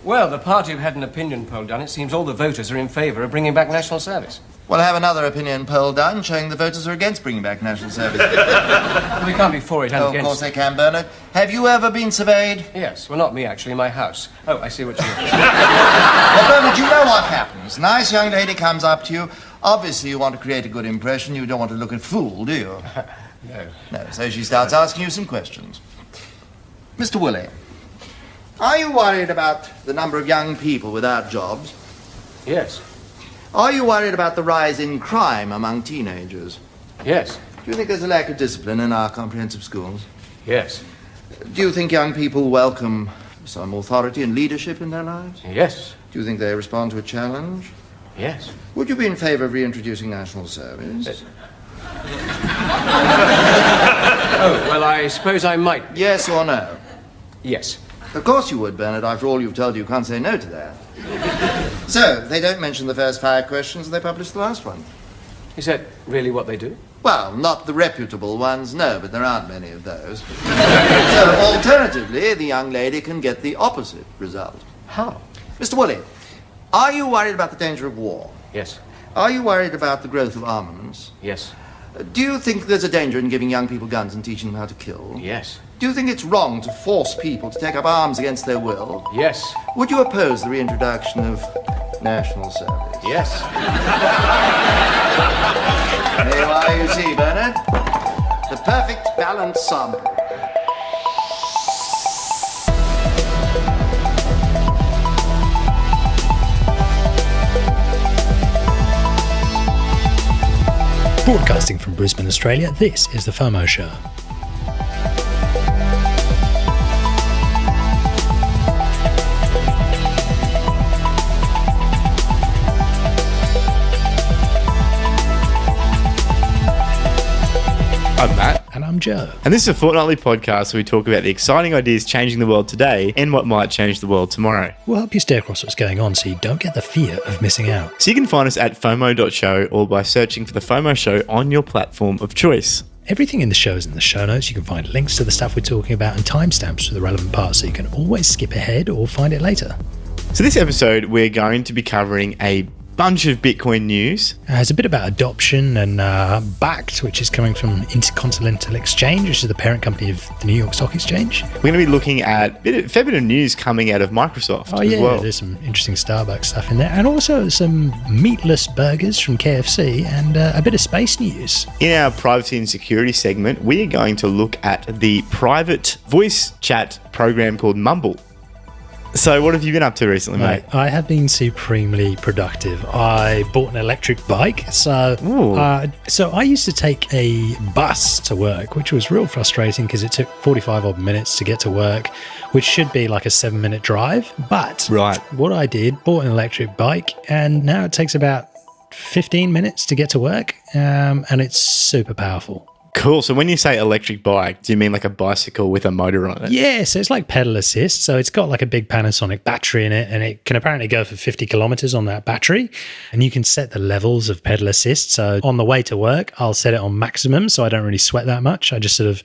Well, the party have had an opinion poll done. It seems all the voters are in favour of bringing back national service. Well, I have another opinion poll done showing the voters are against bringing back national service. We can't be for it and against. Of course they can, Bernard. Have you ever been surveyed? Yes. Well, not me, actually. My house. Oh, I see what you mean. Well, Bernard, you know what happens. A nice young lady comes up to you. Obviously, you want to create a good impression. You don't want to look a fool, do you? No. No, so she starts asking you some questions. Mr. Woolley, are you worried about the number of young people without jobs? Yes. Are you worried about the rise in crime among teenagers? Yes. Do you think there's a lack of discipline in our comprehensive schools? Yes. Do you think young people welcome some authority and leadership in their lives? Yes. Do you think they respond to a challenge? Yes. Would you be in favor of reintroducing national service? Yes. Oh, well, I suppose I might. Yes or no? Yes. Of course you would, Bernard. After all you've told you can't say no to that. So, they don't mention the first 5 questions, they publish the last one. Is that really what they do? Well, not the reputable ones, no, but there aren't many of those. So, alternatively, the young lady can get the opposite result. How? Mr. Woolley, are you worried about the danger of war? Yes. Are you worried about the growth of armaments? Yes. Do you think there's a danger in giving young people guns and teaching them how to kill? Yes. Do you think it's wrong to force people to take up arms against their will? Yes. Would you oppose the reintroduction of national service? Yes. There you are, you see, Bernard. The perfect balanced sample. Broadcasting from Brisbane, Australia, this is The FOMO Show. I'm Matt. And I'm Joe. And this is a fortnightly podcast where we talk about the exciting ideas changing the world today and what might change the world tomorrow. We'll help you stay across what's going on so you don't get the fear of missing out. So you can find us at FOMO.show or by searching for the FOMO Show on your platform of choice. Everything in the show is in the show notes. You can find links to the stuff we're talking about and timestamps for the relevant parts so you can always skip ahead or find it later. So this episode, we're going to be covering a bunch of Bitcoin news. It's a bit about adoption and Backed, which is coming from Intercontinental Exchange, which is the parent company of the New York Stock Exchange. We're going to be looking at a fair bit of news coming out of Microsoft as well. There's some interesting Starbucks stuff in there. And also some meatless burgers from KFC and a bit of space news. In our privacy and security segment, we are going to look at the private voice chat program called Mumble. So what have you been up to recently, mate? I have been supremely productive. I bought an electric bike. So I used to take a bus to work, which was real frustrating because it took 45 odd minutes to get to work, which should be like a 7-minute drive. But what I did, bought an electric bike, and now it takes about 15 minutes to get to work, and it's super powerful. Cool. So when you say electric bike, do you mean like a bicycle with a motor on it? Yeah, so it's like pedal assist. So it's got like a big Panasonic battery in it, and it can apparently go for 50 kilometers on that battery. And you can set the levels of pedal assist. So on the way to work, I'll set it on maximum so I don't really sweat that much. I just sort of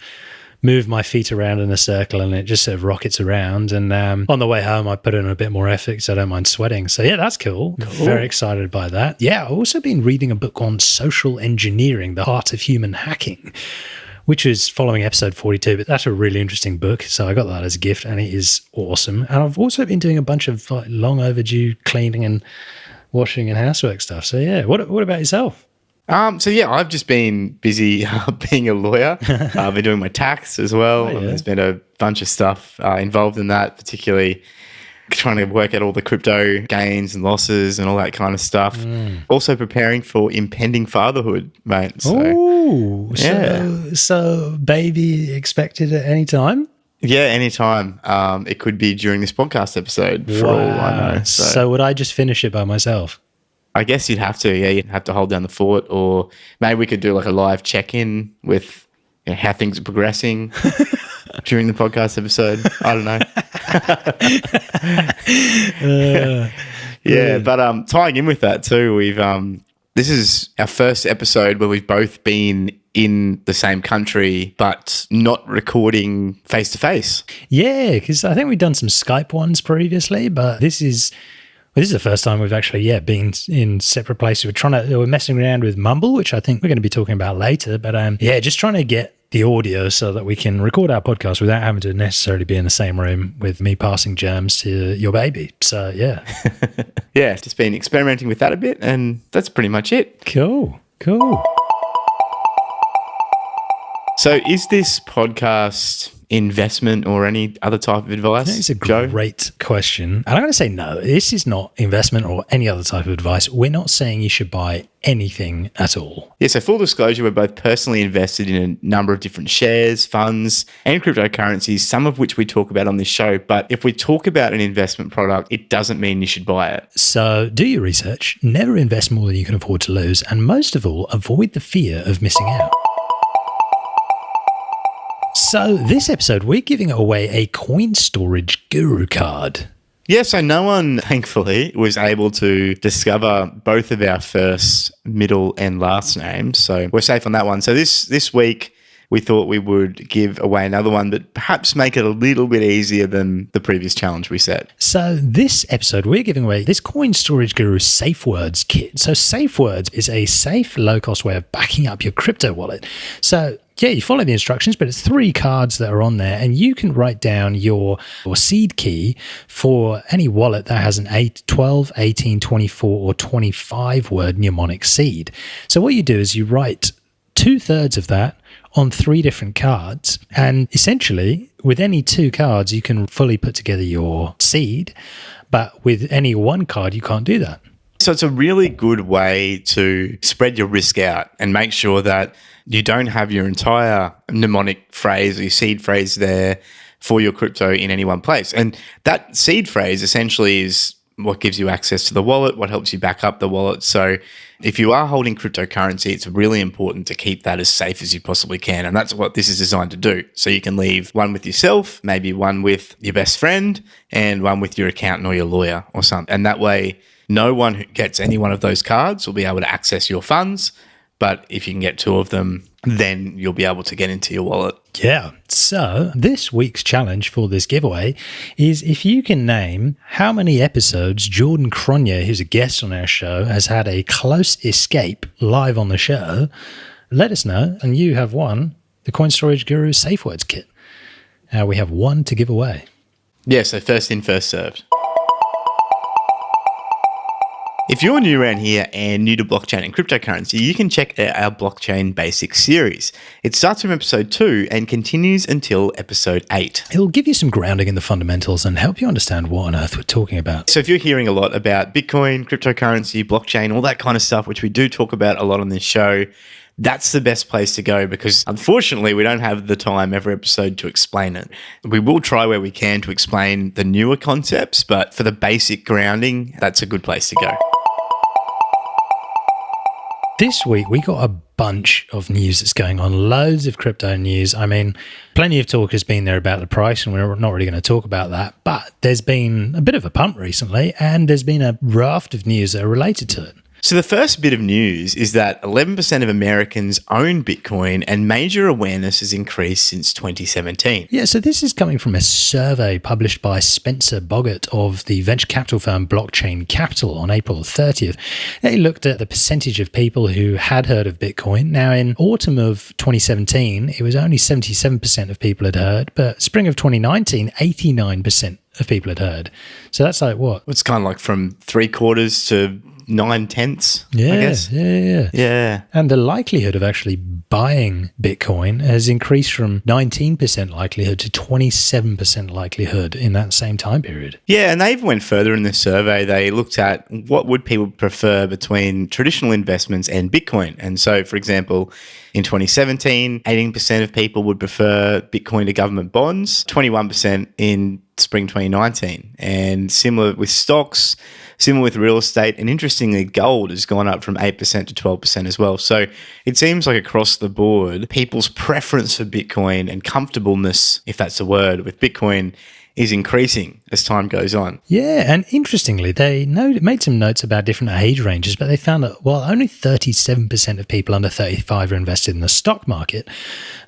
move my feet around in a circle and it just sort of rockets around. And on the way home, I put in a bit more effort so I don't mind sweating. So yeah, that's cool. Very excited by that. Yeah, I've also been reading a book on social engineering, the art of human hacking, which is following episode 42, but that's a really interesting book. So I got that as a gift and it is awesome. And I've also been doing a bunch of like long overdue cleaning and washing and housework stuff. So yeah, what about yourself? I've just been busy being a lawyer. I've been doing my tax as well. And there's been a bunch of stuff involved in that, particularly trying to work out all the crypto gains and losses and all that kind of stuff. Also preparing for impending fatherhood, mate. So baby expected at any time? Yeah, anytime. It could be during this podcast episode for all I know. So would I just finish it by myself? I guess you'd have to. Yeah, you'd have to hold down the fort, or maybe we could do like a live check-in with how things are progressing during the podcast episode. I don't know. But tying in with that too, we've this is our first episode where we've both been in the same country, but not recording face-to-face. Yeah, because I think we've done some Skype ones previously, but this is the first time we've actually, been in separate places. We're messing around with Mumble, which I think we're going to be talking about later. But just trying to get the audio so that we can record our podcast without having to necessarily be in the same room with me passing germs to your baby. So, yeah. Yeah, just been experimenting with that a bit, and that's pretty much it. Cool. So is this podcast investment or any other type of advice? It's a great question. And I'm going to say no, this is not investment or any other type of advice. We're not saying you should buy anything at all. Yeah, so full disclosure, we're both personally invested in a number of different shares, funds, and cryptocurrencies, some of which we talk about on this show. But if we talk about an investment product, it doesn't mean you should buy it. So do your research, never invest more than you can afford to lose, and most of all, avoid the fear of missing out. So this episode, we're giving away a Coinstorage Guru card. Yeah, so no one, thankfully, was able to discover both of our first, middle, and last names. So we're safe on that one. So this week, we thought we would give away another one, but perhaps make it a little bit easier than the previous challenge we set. So this episode, we're giving away this Coinstorage Guru Safewords kit. So Safewords is a safe, low-cost way of backing up your crypto wallet. So yeah, you follow the instructions, but it's 3 cards that are on there, and you can write down your seed key for any wallet that has an 8, 12, 18, 24, or 25 word mnemonic seed. So what you do is you write 2/3 of that on 3 different cards, and essentially with any 2 cards you can fully put together your seed, but with any 1 card you can't do that. So it's a really good way to spread your risk out and make sure that you don't have your entire mnemonic phrase or your seed phrase there for your crypto in any one place. And that seed phrase essentially is what gives you access to the wallet, what helps you back up the wallet. So if you are holding cryptocurrency, it's really important to keep that as safe as you possibly can. And that's what this is designed to do. So you can leave one with yourself, maybe one with your best friend, and one with your accountant or your lawyer or something. And that way, no one who gets any one of those cards will be able to access your funds. But if you can get 2 of them, then you'll be able to get into your wallet. Yeah. So this week's challenge for this giveaway is if you can name how many episodes Jordan Cronje, who's a guest on our show, has had a close escape live on the show, let us know. And you have won the Coinstorage Guru Safewords kit. We have 1 to give away. Yeah, so first in, first served. If you're new around here and new to blockchain and cryptocurrency, you can check out our Blockchain Basics series. It starts from episode 2 and continues until episode 8. It'll give you some grounding in the fundamentals and help you understand what on earth we're talking about. So if you're hearing a lot about Bitcoin, cryptocurrency, blockchain, all that kind of stuff, which we do talk about a lot on this show, that's the best place to go because unfortunately we don't have the time every episode to explain it. We will try where we can to explain the newer concepts, but for the basic grounding, that's a good place to go. This week, we got a bunch of news that's going on, loads of crypto news. I mean, plenty of talk has been there about the price, and we're not really going to talk about that. But there's been a bit of a pump recently, and there's been a raft of news that are related to it. So the first bit of news is that 11% of Americans own Bitcoin and major awareness has increased since 2017. Yeah, so this is coming from a survey published by Spencer Boggart of the venture capital firm Blockchain Capital on April 30th. They looked at the percentage of people who had heard of Bitcoin. Now, in autumn of 2017, it was only 77% of people had heard, but spring of 2019, 89% of people had heard. So that's like what? It's kind of like from 3/4 to 9/10, I guess. Yeah. And the likelihood of actually buying Bitcoin has increased from 19% likelihood to 27% likelihood in that same time period. Yeah, and they even went further in this survey. They looked at what would people prefer between traditional investments and Bitcoin. And so, for example, in 2017, 18% of people would prefer Bitcoin to government bonds, 21% in spring 2019. And similar with stocks, similar with real estate, and interestingly, gold has gone up from 8% to 12% as well. So it seems like across the board, people's preference for Bitcoin and comfortableness, if that's a word, with Bitcoin is increasing as time goes on. Yeah, and interestingly, they made some notes about different age ranges, but they found that while only 37% of people under 35 are invested in the stock market,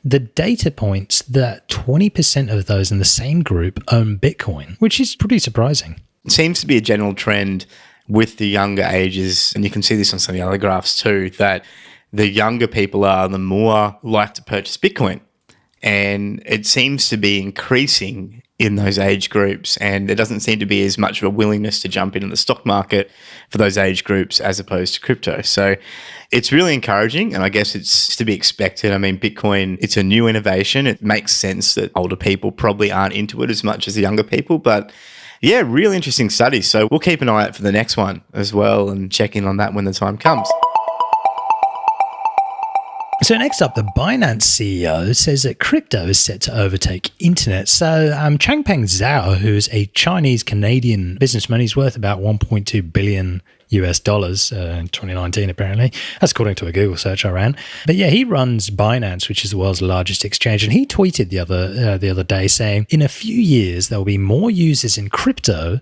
the data points that 20% of those in the same group own Bitcoin, which is pretty surprising. It seems to be a general trend with the younger ages, and you can see this on some of the other graphs too, that the younger people are, the more like to purchase Bitcoin. And it seems to be increasing in those age groups, and there doesn't seem to be as much of a willingness to jump into the stock market for those age groups as opposed to crypto. So it's really encouraging, and I guess it's to be expected. I mean, Bitcoin, it's a new innovation. It makes sense that older people probably aren't into it as much as the younger people, but yeah, really interesting study. So we'll keep an eye out for the next one as well and check in on that when the time comes. So next up, the Binance CEO says that crypto is set to overtake internet. So Changpeng Zhao, who's a Chinese-Canadian businessman, he's worth about $1.2 billion US dollars in 2019, apparently. That's according to a Google search I ran. But yeah, he runs Binance, which is the world's largest exchange. And he tweeted the other day saying, in a few years, there will be more users in crypto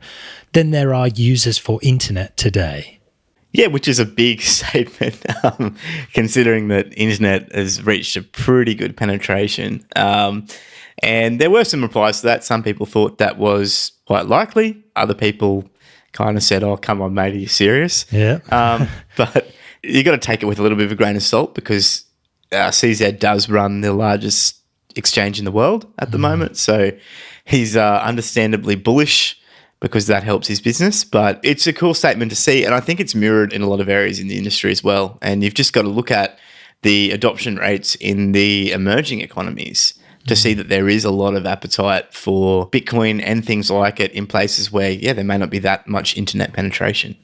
than there are users for internet today. Yeah, which is a big statement, considering that internet has reached a pretty good penetration. And there were some replies to that. Some people thought that was quite likely. Other people kind of said, oh, come on, mate, are you serious? Yeah. But you got to take it with a little bit of a grain of salt because CZ does run the largest exchange in the world at the moment. So he's understandably bullish because that helps his business. But it's a cool statement to see, and I think it's mirrored in a lot of areas in the industry as well. And you've just got to look at the adoption rates in the emerging economies to see that there is a lot of appetite for Bitcoin and things like it in places where, yeah, there may not be that much internet penetration.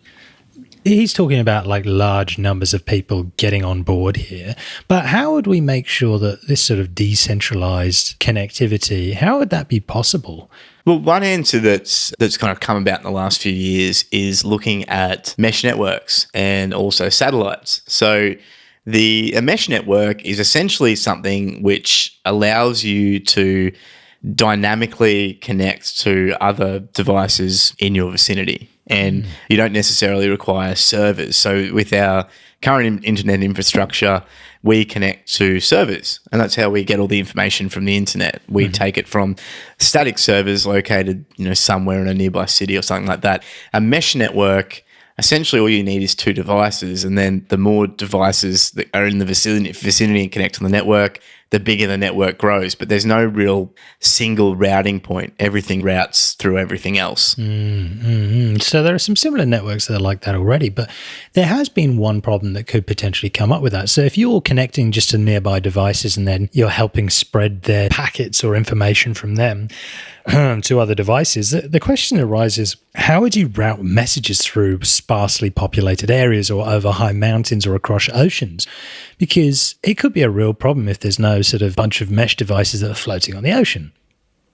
He's talking about like large numbers of people getting on board here. But how would we make sure that this sort of decentralized connectivity, how would that be possible? Well, one answer that's kind of come about in the last few years is looking at mesh networks and also satellites. So a mesh network is essentially something which allows you to dynamically connect to other devices in your vicinity. And you don't necessarily require servers. So with our current internet infrastructure, we connect to servers, and that's how we get all the information from the internet. We take it from static servers located, somewhere in a nearby city or something like that. A mesh network, essentially all you need is two devices, and then the more devices that are in the vicinity and connect to the network, the bigger the network grows. But there's no real single routing point. Everything routes through everything else. So there are some similar networks that are like that already, but there has been one problem that could potentially come up with that. So if you're connecting just to nearby devices and then you're helping spread their packets or information from them to other devices, the question arises, how would you route messages through sparsely populated areas or over high mountains or across oceans? Because it could be a real problem if there's no sort of bunch of mesh devices that are floating on the ocean.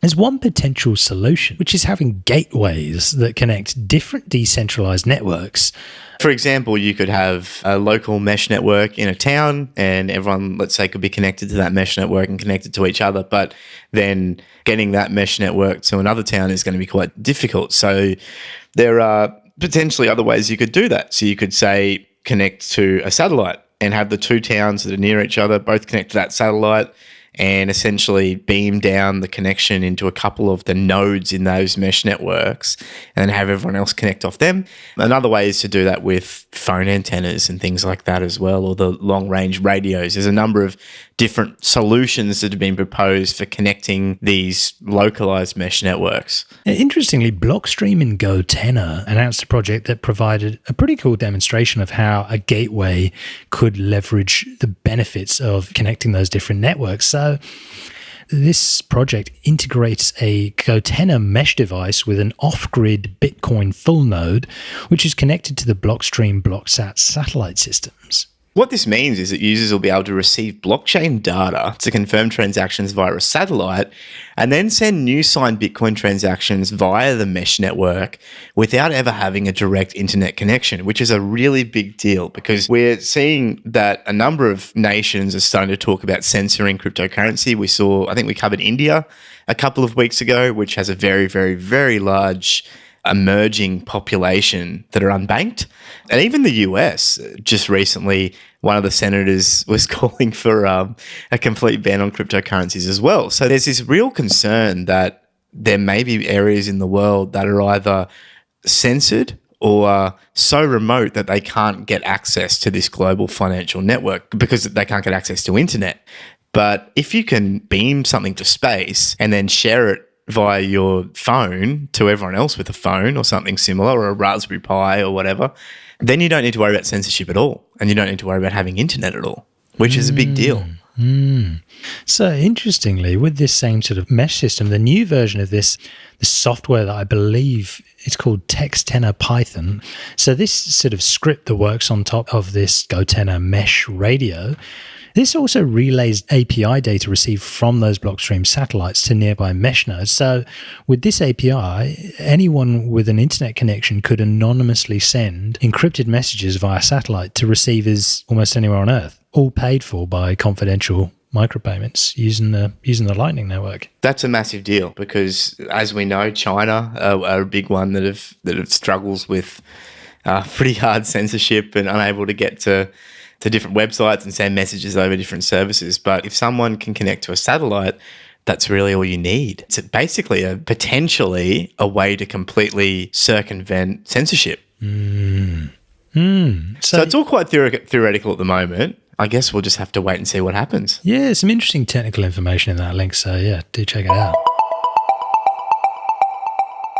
There's one potential solution, which is having gateways that connect different decentralized networks. For example, you could have a local mesh network in a town and everyone, let's say, could be connected to that mesh network and connected to each other. But then getting that mesh network to another town is going to be quite difficult. So there are potentially other ways you could do that. So you could say connect to a satellite and have the two towns that are near each other both connect to that satellite and essentially beam down the connection into a couple of the nodes in those mesh networks and have everyone else connect off them. Another way is to do that with phone antennas and things like that as well, or the long-range radios. There's a number of different solutions that have been proposed for connecting these localized mesh networks. Interestingly, Blockstream and GoTenor announced a project that provided a pretty cool demonstration of how a gateway could leverage the benefits of connecting those different networks. So this project integrates a GoTenor mesh device with an off-grid Bitcoin full node, which is connected to the Blockstream BlockSat satellite systems. What this means is that users will be able to receive blockchain data to confirm transactions via a satellite and then send new signed Bitcoin transactions via the mesh network without ever having a direct internet connection, which is a really big deal because we're seeing that a number of nations are starting to talk about censoring cryptocurrency. I think we covered India a couple of weeks ago, which has a very, very, very large emerging population that are unbanked. And even the US, just recently, one of the senators was calling for a complete ban on cryptocurrencies as well. So there's this real concern that there may be areas in the world that are either censored or so remote that they can't get access to this global financial network because they can't get access to internet. But if you can beam something to space and then share it via your phone to everyone else with a phone or something similar or a Raspberry Pi or whatever, then you don't need to worry about censorship at all. And you don't need to worry about having internet at all, which is a big deal. So interestingly, with this same sort of mesh system, the new version of this software that I believe it's called TextTenor Python. So this sort of script that works on top of this GoTenor mesh radio, this also relays API data received from those Blockstream satellites to nearby mesh nodes. So with this API, anyone with an internet connection could anonymously send encrypted messages via satellite to receivers almost anywhere on Earth, all paid for by confidential micropayments using the Lightning Network. That's a massive deal because, as we know, China are a big one that have struggles with pretty hard censorship and unable to get to different websites and send messages over different services. But if someone can connect to a satellite, that's really all you need. It's basically potentially a way to completely circumvent censorship. So it's all quite theoretical at the moment. I guess we'll just have to wait and see what happens. Yeah, some interesting technical information in that link. So yeah, do check it out.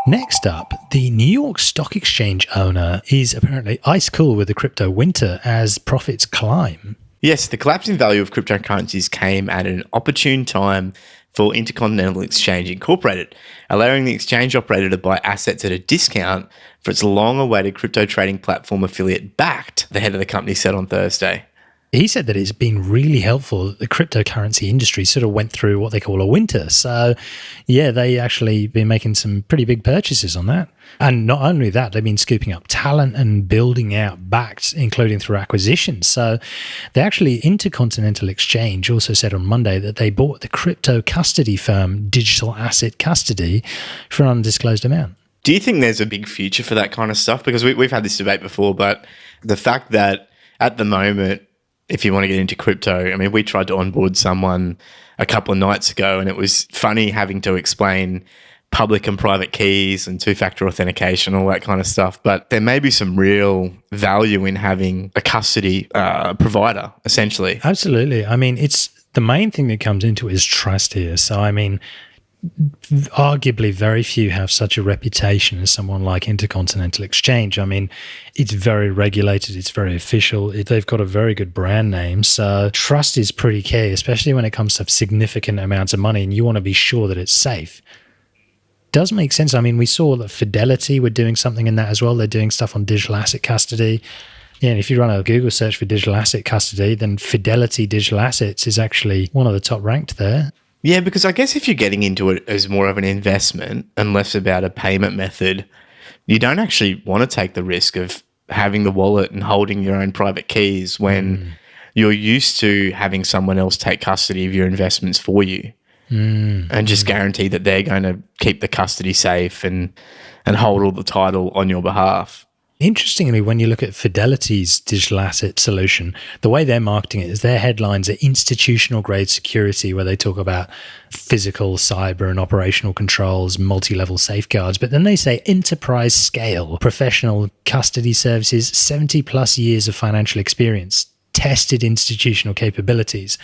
Next up, the New York Stock Exchange owner is apparently ice cool with the crypto winter as profits climb. Yes, the collapse in value of cryptocurrencies came at an opportune time for Intercontinental Exchange Incorporated, allowing the exchange operator to buy assets at a discount for its long-awaited crypto trading platform affiliate Bakkt, the head of the company said on Thursday. He said that it's been really helpful that the cryptocurrency industry sort of went through what they call a winter. So, yeah, they actually been making some pretty big purchases on that. And not only that, they've been scooping up talent and building out Bakkt, including through acquisitions. So they actually, Intercontinental Exchange also said on Monday that they bought the crypto custody firm Digital Asset Custody for an undisclosed amount. Do you think there's a big future for that kind of stuff? Because we've had this debate before, but the fact that at the moment, if you want to get into crypto, I mean, we tried to onboard someone a couple of nights ago and it was funny having to explain public and private keys and two-factor authentication, all that kind of stuff. But there may be some real value in having a custody provider, essentially. Absolutely. I mean, it's the main thing that comes into it is trust here. So, I mean, arguably very few have such a reputation as someone like Intercontinental Exchange. I mean, it's very regulated, it's very official, they've got a very good brand name, so trust is pretty key, especially when it comes to significant amounts of money and you want to be sure that it's safe. Does make sense. I mean, we saw that Fidelity were doing something in that as well. They're doing stuff on digital asset custody. Yeah, and if you run a Google search for digital asset custody, then Fidelity Digital Assets is actually one of the top ranked there. Yeah, because I guess if you're getting into it as more of an investment and less about a payment method, you don't actually want to take the risk of having the wallet and holding your own private keys when you're used to having someone else take custody of your investments for you and just guarantee that they're going to keep the custody safe and hold all the title on your behalf. Interestingly, when you look at Fidelity's digital asset solution, the way they're marketing it is their headlines are institutional grade security, where they talk about physical, cyber and operational controls, multi-level safeguards. But then they say enterprise scale, professional custody services, 70 plus years of financial experience, tested institutional capabilities.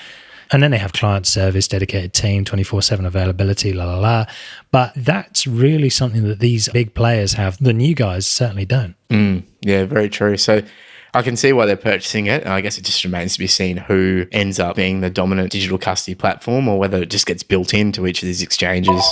And then they have client service, dedicated team, 24/7 availability, But that's really something that these big players have. The new guys certainly don't. Yeah, very true. So I can see why they're purchasing it. I guess it just remains to be seen who ends up being the dominant digital custody platform or whether it just gets built into each of these exchanges.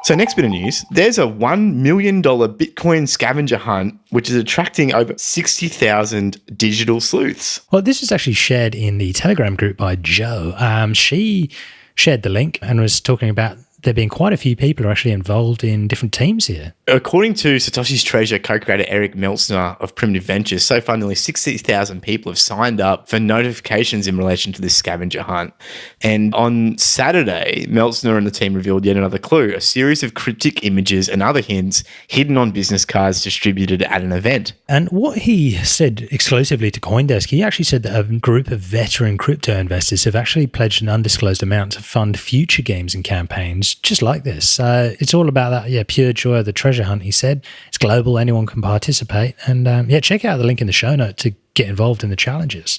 So next bit of news, there's a $1 million Bitcoin scavenger hunt, which is attracting over 60,000 digital sleuths. Well, this was actually shared in the Telegram group by Joe. She shared the link and was talking about there being quite a few people who are actually involved in different teams here. According to Satoshi's Treasure co-creator Eric Meltzner of Primitive Ventures, so far nearly 60,000 people have signed up for notifications in relation to this scavenger hunt. And on Saturday, Meltzner and the team revealed yet another clue, a series of cryptic images and other hints hidden on business cards distributed at an event. And what he said exclusively to CoinDesk, he actually said that a group of veteran crypto investors have actually pledged an undisclosed amount to fund future games and campaigns just like this. So it's all about that, pure joy of the treasure hunt, he said. It's global, anyone can participate. And check out the link in the show note to get involved in the challenges.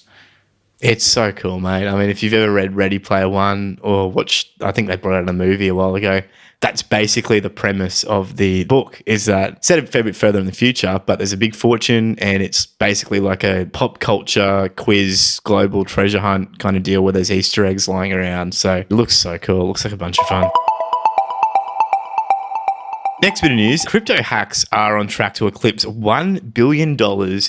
It's so cool, mate. I mean, if you've ever read Ready Player One or watched, I think they brought out a movie a while ago, that's basically the premise of the book, is that set a fair bit further in the future, but there's a big fortune and it's basically like a pop culture quiz, global treasure hunt kind of deal where there's Easter eggs lying around. So it looks so cool. It looks like a bunch of fun. Next bit of news, crypto hacks are on track to eclipse $1 billion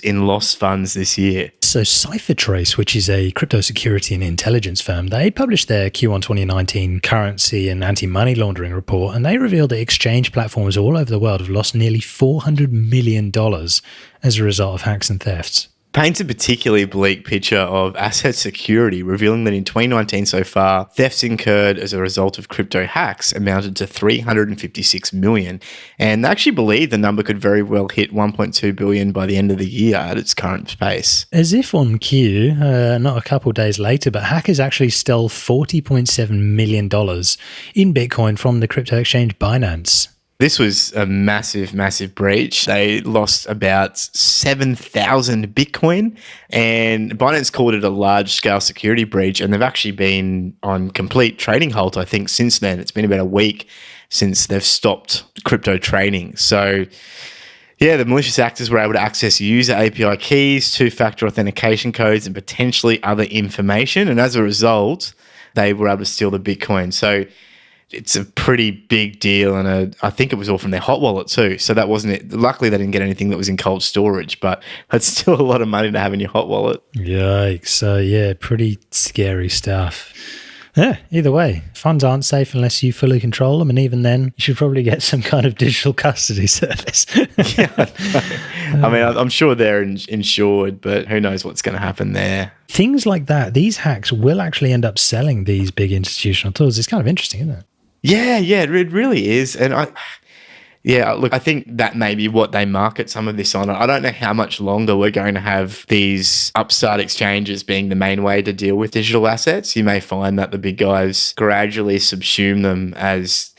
in lost funds this year. So CipherTrace, which is a crypto security and intelligence firm, they published their Q1 2019 currency and anti-money laundering report, and they revealed that exchange platforms all over the world have lost nearly $400 million as a result of hacks and thefts. Paints a particularly bleak picture of asset security, revealing that in 2019 so far, thefts incurred as a result of crypto hacks amounted to $356 million. And they actually believe the number could very well hit $1.2 billion by the end of the year at its current pace. As if on cue, not a couple days later, but hackers actually stole $40.7 million in Bitcoin from the crypto exchange Binance. This was a massive, massive breach. They lost about 7,000 Bitcoin, and Binance called it a large-scale security breach, and they've actually been on complete trading halt, I think, since then. It's been about a week since they've stopped crypto trading. So, yeah, the malicious actors were able to access user API keys, two-factor authentication codes, and potentially other information, and as a result, they were able to steal the Bitcoin. So it's a pretty big deal, and I think it was all from their hot wallet too. So that wasn't it. Luckily, they didn't get anything that was in cold storage, but that's still a lot of money to have in your hot wallet. Yikes. So yeah, pretty scary stuff. Yeah, either way, funds aren't safe unless you fully control them, and even then, you should probably get some kind of digital custody service. Yeah, I mean, I'm sure they're insured, but who knows what's going to happen there. Things like that, these hacks will actually end up selling these big institutional tools. It's kind of interesting, isn't it? Yeah, it really is. And I think that may be what they market some of this on. I don't know how much longer we're going to have these upstart exchanges being the main way to deal with digital assets. You may find that the big guys gradually subsume them as,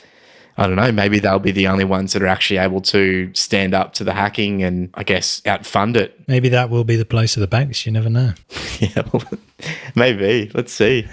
I don't know, maybe they'll be the only ones that are actually able to stand up to the hacking and, I guess, outfund it. Maybe that will be the place of the banks. You never know. Yeah, well, maybe. Let's see.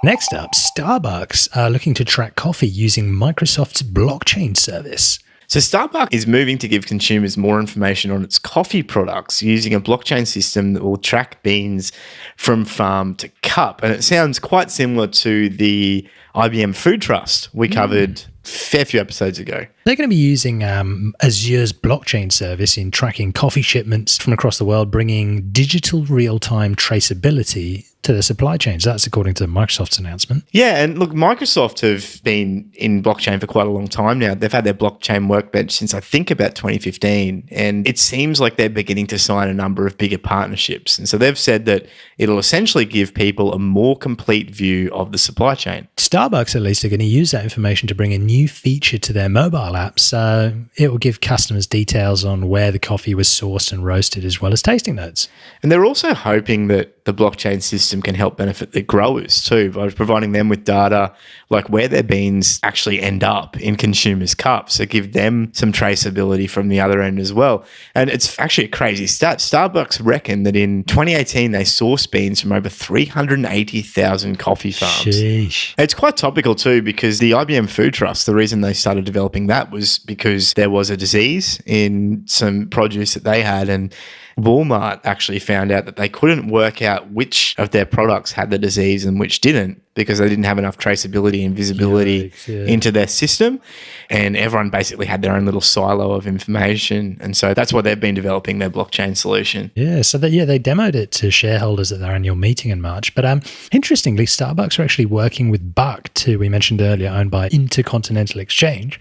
Next up, Starbucks are looking to track coffee using Microsoft's blockchain service. So Starbucks is moving to give consumers more information on its coffee products using a blockchain system that will track beans from farm to cup. And it sounds quite similar to the IBM Food Trust we covered a fair few episodes ago. They're going to be using Azure's blockchain service in tracking coffee shipments from across the world, bringing digital real-time traceability to the supply chains. That's according to Microsoft's announcement. Yeah, and look, Microsoft have been in blockchain for quite a long time now. They've had their blockchain workbench since I think about 2015, and it seems like they're beginning to sign a number of bigger partnerships. And so they've said that it'll essentially give people a more complete view of the supply chain. Starbucks, at least, are going to use that information to bring a new feature to their mobile app. So it will give customers details on where the coffee was sourced and roasted, as well as tasting notes. And they're also hoping that the blockchain system can help benefit the growers too, by providing them with data like where their beans actually end up in consumers' cups. So give them some traceability from the other end as well. And it's actually a crazy stat. Starbucks reckon that in 2018, they sourced beans from over 380,000 coffee farms. Sheesh. It's quite topical too, because the IBM Food Trust, the reason they started developing that was because there was a disease in some produce that they had, and Walmart actually found out that they couldn't work out which of their products had the disease and which didn't. because they didn't have enough traceability and visibility into their system. And everyone basically had their own little silo of information. And so that's why they've been developing their blockchain solution. Yeah, so they demoed it to shareholders at their annual meeting in March. But interestingly, Starbucks are actually working with Buck, too, we mentioned earlier, owned by Intercontinental Exchange.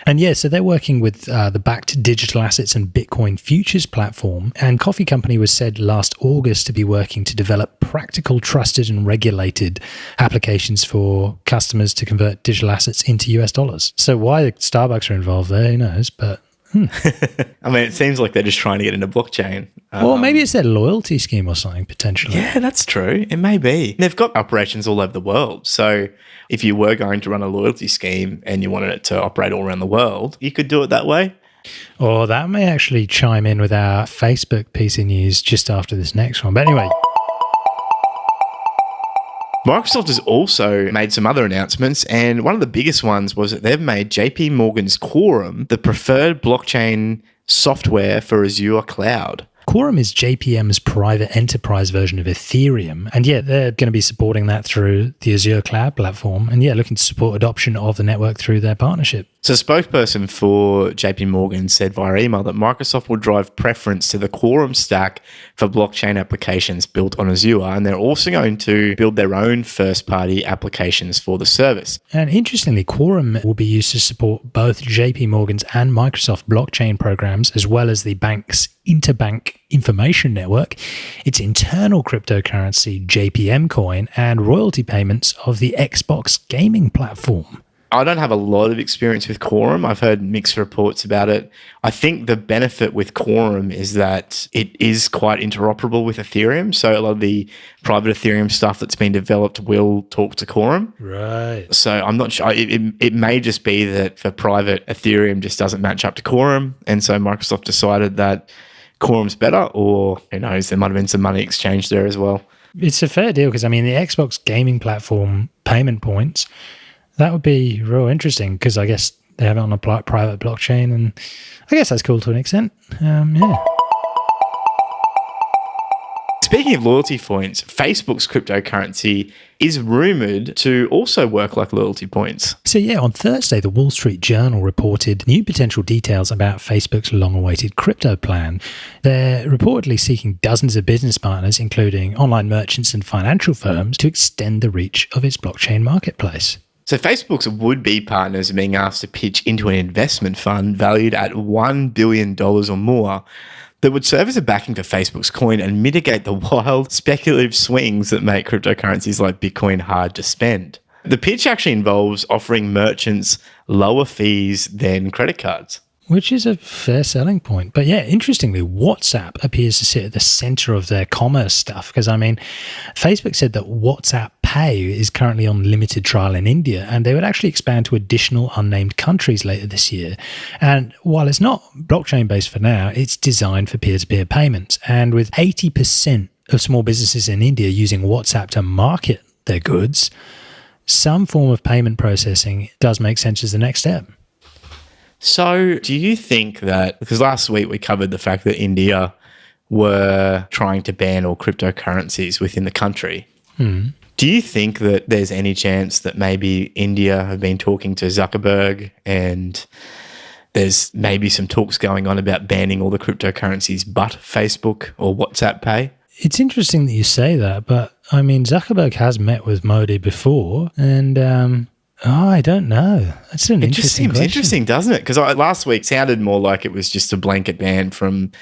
And yeah, so they're working with the Backed digital assets and Bitcoin futures platform. And Coffee Company was said last August to be working to develop practical, trusted and regulated applications for customers to convert digital assets into US dollars. So why Starbucks are involved there, who knows? But I mean, it seems like they're just trying to get into blockchain. Or maybe it's their loyalty scheme or something, potentially. Yeah, that's true. It may be. They've got operations all over the world. So if you were going to run a loyalty scheme and you wanted it to operate all around the world, you could do it that way. Or that may actually chime in with our Facebook piece of news just after this next one. But anyway. Microsoft has also made some other announcements, and one of the biggest ones was that they've made JP Morgan's Quorum the preferred blockchain software for Azure Cloud. Quorum is JPM's private enterprise version of Ethereum. And yeah, they're going to be supporting that through the Azure Cloud platform. And yeah, looking to support adoption of the network through their partnership. So a spokesperson for JP Morgan said via email that Microsoft will drive preference to the Quorum stack for blockchain applications built on Azure. And they're also going to build their own first-party applications for the service. And interestingly, Quorum will be used to support both JP Morgan's and Microsoft blockchain programs, as well as the bank's interbank information network, its internal cryptocurrency JPM coin, and royalty payments of the Xbox gaming platform. I don't have a lot of experience with Quorum. I've heard mixed reports about it. I think the benefit with Quorum is that it is quite interoperable with Ethereum. So a lot of the private Ethereum stuff that's been developed will talk to Quorum. Right. So I'm not sure. It may just be that for private Ethereum just doesn't match up to Quorum. And so Microsoft decided that Quorum's better, or who knows, there might have been some money exchanged there as well. It's a fair deal because, I mean, the Xbox gaming platform payment points, that would be real interesting because I guess they have it on a private blockchain, and I guess that's cool to an extent. Yeah. Speaking of loyalty points, Facebook's cryptocurrency is rumoured to also work like loyalty points. So yeah, on Thursday, the Wall Street Journal reported new potential details about Facebook's long-awaited crypto plan. They're reportedly seeking dozens of business partners, including online merchants and financial firms, to extend the reach of its blockchain marketplace. So Facebook's would-be partners are being asked to pitch into an investment fund valued at $1 billion or more that would serve as a backing for Facebook's coin and mitigate the wild speculative swings that make cryptocurrencies like Bitcoin hard to spend. The pitch actually involves offering merchants lower fees than credit cards. Which is a fair selling point. But yeah, interestingly, WhatsApp appears to sit at the center of their commerce stuff. Because, I mean, Facebook said that WhatsApp Pay is currently on limited trial in India, and they would actually expand to additional unnamed countries later this year. And while it's not blockchain-based for now, it's designed for peer-to-peer payments. And with 80% of small businesses in India using WhatsApp to market their goods, some form of payment processing does make sense as the next step. So do you think that, because last week we covered the fact that India were trying to ban all cryptocurrencies within the country, do you think that there's any chance that maybe India have been talking to Zuckerberg and there's maybe some talks going on about banning all the cryptocurrencies but Facebook or WhatsApp Pay? It's interesting that you say that, but I mean, Zuckerberg has met with Modi before, and I don't know. That's an interesting question. It just seems interesting, doesn't it? Because last week sounded more like it was just a blanket ban from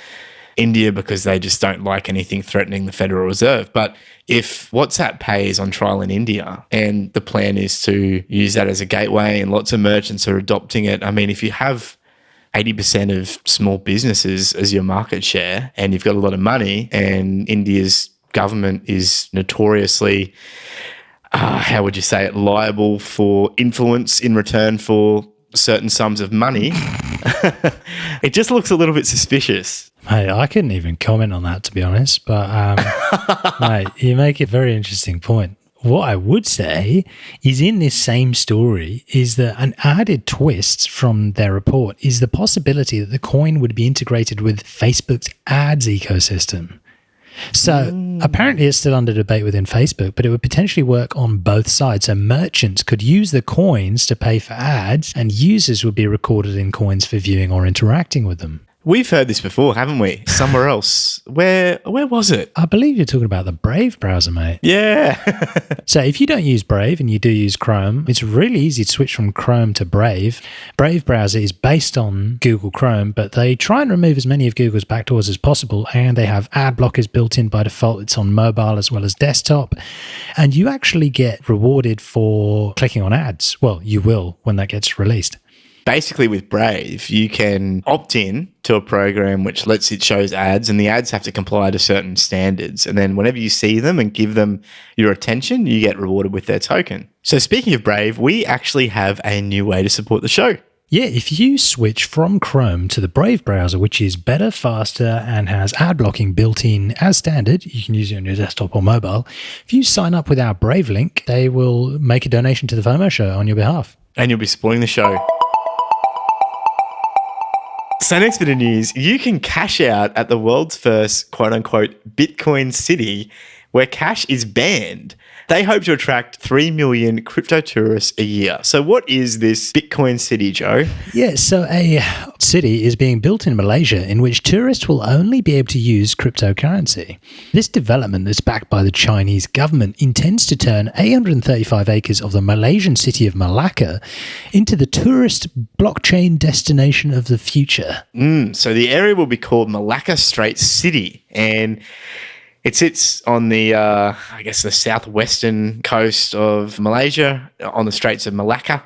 India because they just don't like anything threatening the Federal Reserve. But if WhatsApp Pay is on trial in India and the plan is to use that as a gateway and lots of merchants are adopting it, I mean, if you have 80% of small businesses as your market share and you've got a lot of money, and India's government is notoriously how would you say it, liable for influence in return for certain sums of money, it just looks a little bit suspicious. Hey, I couldn't even comment on that, to be honest, but mate, you make a very interesting point. What I would say is in this same story is that an added twist from their report is the possibility that the coin would be integrated with Facebook's ads ecosystem. So apparently it's still under debate within Facebook, but it would potentially work on both sides. So merchants could use the coins to pay for ads, and users would be recorded in coins for viewing or interacting with them. We've heard this before, haven't we? Somewhere else. Where was it? I believe you're talking about the Brave browser, mate. Yeah. So if you don't use Brave and you do use Chrome, it's really easy to switch from Chrome to Brave. Brave browser is based on Google Chrome, but they try and remove as many of Google's backdoors as possible, and they have ad blockers built in by default. It's on mobile as well as desktop, and you actually get rewarded for clicking on ads. Well, you will when that gets released. Basically, with Brave, you can opt in to a program which lets it shows ads, and the ads have to comply to certain standards. And then whenever you see them and give them your attention, you get rewarded with their token. So speaking of Brave, we actually have a new way to support the show. Yeah, if you switch from Chrome to the Brave browser, which is better, faster, and has ad blocking built in as standard, you can use it on your desktop or mobile. If you sign up with our Brave link, they will make a donation to the FOMO show on your behalf. And you'll be supporting the show. So next bit of news, you can cash out at the world's first quote-unquote Bitcoin city where cash is banned. They hope to attract 3 million crypto tourists a year. So what is this Bitcoin city, Joe? Yeah, so a city is being built in Malaysia in which tourists will only be able to use cryptocurrency. This development that's backed by the Chinese government intends to turn 835 acres of the Malaysian city of Malacca into the tourist blockchain destination of the future. So the area will be called Malacca Strait City, and it sits on the, the southwestern coast of Malaysia, on the Straits of Malacca.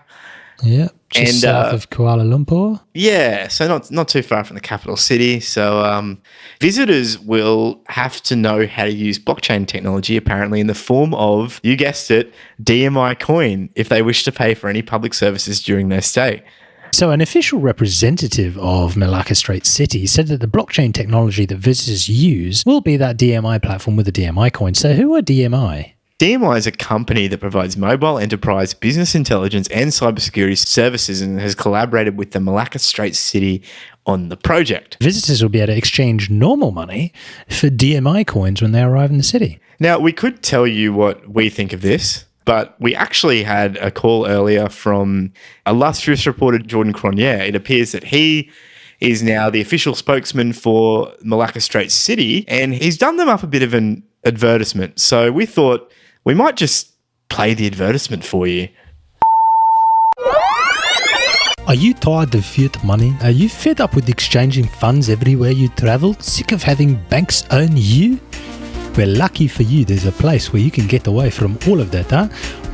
Yeah, just south of Kuala Lumpur. Yeah, so not too far from the capital city. So visitors will have to know how to use blockchain technology, apparently in the form of, you guessed it, DMI coin, if they wish to pay for any public services during their stay. So an official representative of Malacca Strait City said that the blockchain technology that visitors use will be that DMI platform with the DMI coin. So who are DMI? DMI is a company that provides mobile enterprise business intelligence and cybersecurity services and has collaborated with the Malacca Strait City on the project. Visitors will be able to exchange normal money for DMI coins when they arrive in the city. Now, we could tell you what we think of this, but we actually had a call earlier from illustrious reporter Jordan Cronje. It appears that he is now the official spokesman for Malacca Strait City, and he's done them up a bit of an advertisement. So we thought we might just play the advertisement for you. Are you tired of fiat money? Are you fed up with exchanging funds everywhere you travel? Sick of having banks own you? Well, lucky for you, there's a place where you can get away from all of that, huh?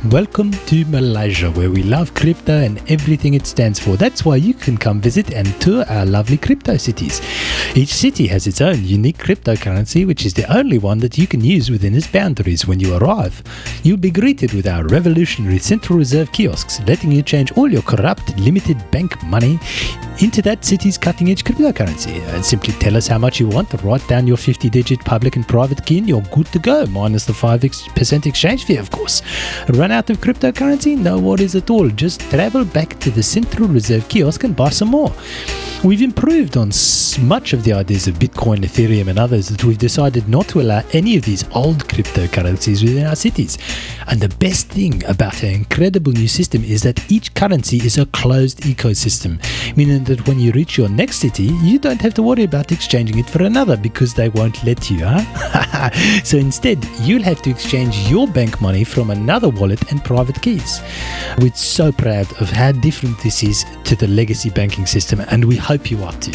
Welcome to Malaysia, where we love crypto and everything it stands for. That's why you can come visit and tour our lovely crypto cities. Each city has its own unique cryptocurrency, which is the only one that you can use within its boundaries when you arrive. You'll be greeted with our revolutionary Central Reserve kiosks, letting you change all your corrupt, limited bank money into that city's cutting-edge cryptocurrency. And simply tell us how much you want, write down your 50-digit public and private key, and you're good to go, minus the 5% exchange fee, of course. Run out of cryptocurrency? No worries at all. Just travel back to the Central Reserve kiosk and buy some more. We've improved on much of the ideas of Bitcoin, Ethereum, and others that we've decided not to allow any of these old cryptocurrencies within our cities. And the best thing about our incredible new system is that each currency is a closed ecosystem, meaning that when you reach your next city, you don't have to worry about exchanging it for another because they won't let you, huh? So instead, you'll have to exchange your bank money from another wallet and private keys. We're so proud of how different this is to the legacy banking system, and we hope you are too.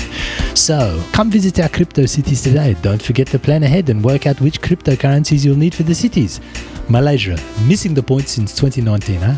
So come visit our crypto cities today. Don't forget to plan ahead and work out which cryptocurrencies you'll need for the cities. Malaysia, missing the point since 2019, huh?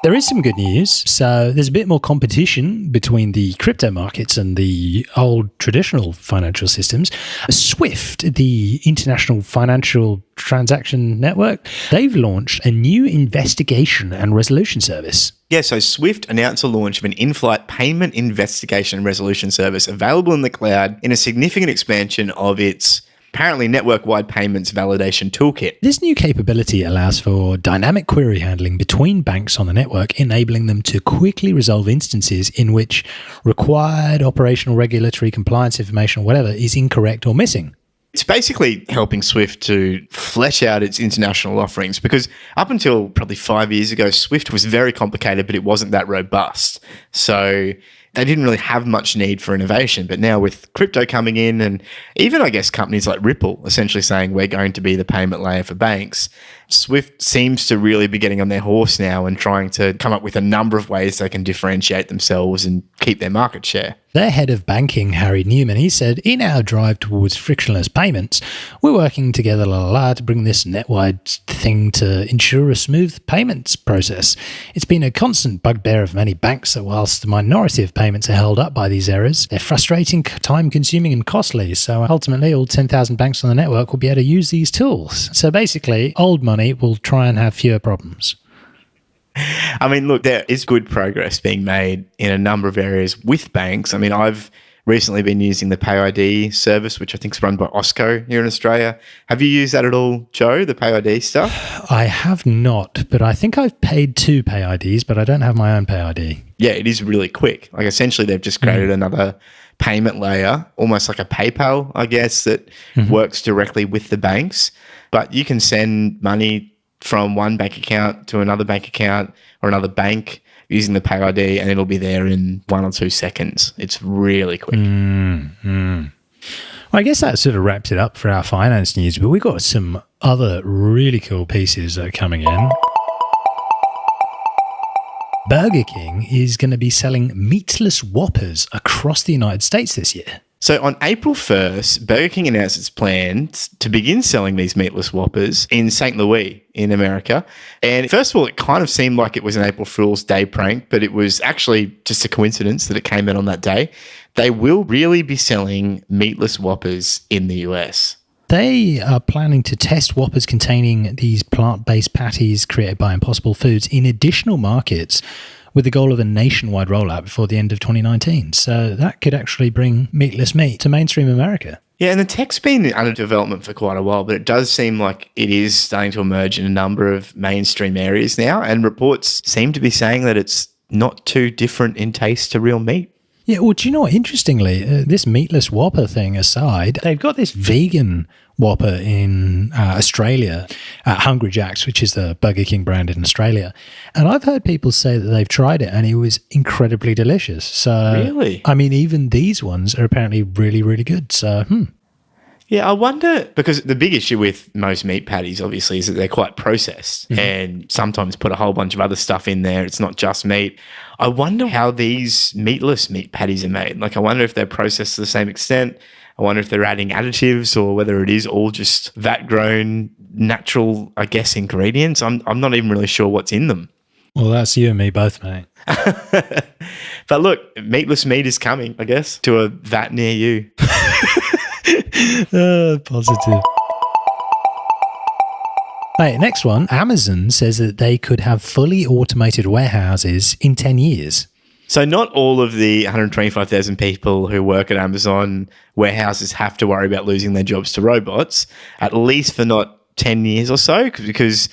There is some good news. So there's a bit more competition between the crypto markets and the old traditional financial systems. SWIFT, the International Financial Transaction Network, they've launched a new investigation and resolution service. Yeah, so SWIFT announced the launch of an in-flight payment investigation and resolution service available in the cloud in a significant expansion of its apparently network-wide payments validation toolkit. This new capability allows for dynamic query handling between banks on the network, enabling them to quickly resolve instances in which required operational, regulatory, compliance information or whatever is incorrect or missing. It's basically helping Swift to flesh out its international offerings, because up until probably 5 years ago, Swift was very complicated, but it wasn't that robust. So they didn't really have much need for innovation. But now with crypto coming in, and even, I guess, companies like Ripple essentially saying we're going to be the payment layer for banks, Swift seems to really be getting on their horse now and trying to come up with a number of ways they can differentiate themselves and keep their market share. Their head of banking, Harry Newman, he said, in our drive towards frictionless payments, we're working together to bring this net-wide thing to ensure a smooth payments process. It's been a constant bugbear of many banks that whilst the minority of payments are held up by these errors, they're frustrating, time-consuming and costly. So ultimately, all 10,000 banks on the network will be able to use these tools. So basically, old money will try and have fewer problems. I mean, look, there is good progress being made in a number of areas with banks. I mean, I've recently been using the PayID service, which I think is run by Osco here in Australia. Have you used that at all, Joe, the PayID stuff? I have not, but I think I've paid 2 PayIDs, but I don't have my own PayID. Yeah, it is really quick. Like, essentially, they've just created another payment layer, almost like a PayPal, I guess, that works directly with the banks. But you can send money from one bank account to another bank account or another bank using the PayID, and it'll be there in 1 or 2 seconds. It's really quick. Well, I guess that sort of wraps it up for our finance news, but we've got some other really cool pieces that are coming in. Burger King is going to be selling meatless Whoppers across the United States this year. So on April 1st, Burger King announced its plans to begin selling these meatless Whoppers in St. Louis in America. And first of all, it kind of seemed like it was an April Fool's Day prank, but it was actually just a coincidence that it came out on that day. They will really be selling meatless Whoppers in the US. They are planning to test Whoppers containing these plant-based patties created by Impossible Foods in additional markets, with the goal of a nationwide rollout before the end of 2019. So that could actually bring meatless meat to mainstream America. Yeah, and the tech's been under development for quite a while, but it does seem like it is starting to emerge in a number of mainstream areas now, and reports seem to be saying that it's not too different in taste to real meat. Yeah, well, do you know what? Interestingly, this meatless Whopper thing aside, they've got this vegan Whopper in Australia, Hungry Jack's, which is the Burger King brand in Australia. And I've heard people say that they've tried it and it was incredibly delicious. So, really? I mean, even these ones are apparently really, really good. So, Yeah, I wonder, because the big issue with most meat patties, obviously, is that they're quite processed and sometimes put a whole bunch of other stuff in there. It's not just meat. I wonder how these meatless meat patties are made. Like, I wonder if they're processed to the same extent. I wonder if they're adding additives or whether it is all just vat-grown, natural, I guess, ingredients. I'm not even really sure what's in them. Well, that's you and me both, mate. But look, meatless meat is coming, I guess, to a vat near you. Positive. Hey, next one. Amazon says that they could have fully automated warehouses in 10 years. So not all of the 125,000 people who work at Amazon warehouses have to worry about losing their jobs to robots, at least for not 10 years or so, because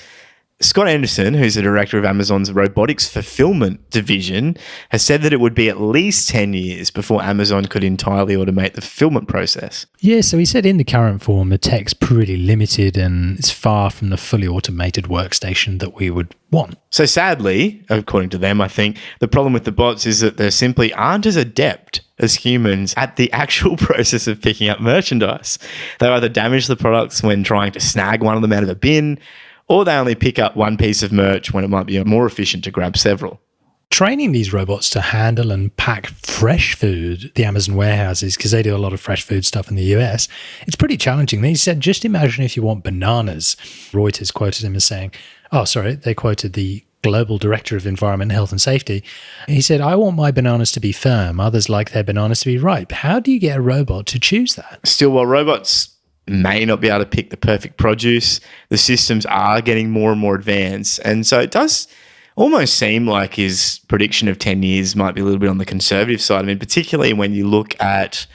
Scott Anderson, who's the director of Amazon's robotics fulfillment division, has said that it would be at least 10 years before Amazon could entirely automate the fulfillment process. Yeah, so he said in the current form, the tech's pretty limited and it's far from the fully automated workstation that we would want. So sadly, according to them, I think the problem with the bots is that they simply aren't as adept as humans at the actual process of picking up merchandise. They either damage the products when trying to snag one of them out of a bin, or they only pick up one piece of merch when it might be more efficient to grab several. Training these robots to handle and pack fresh food, the Amazon warehouses, because they do a lot of fresh food stuff in the US, it's pretty challenging. They said, just imagine if you want bananas. Reuters quoted him as saying, they quoted the global director of environment, health and safety. He said, I want my bananas to be firm. Others like their bananas to be ripe. How do you get a robot to choose that? Still, while robots may not be able to pick the perfect produce, the systems are getting more and more advanced. And so it does almost seem like his prediction of 10 years might be a little bit on the conservative side. I mean, particularly when you look at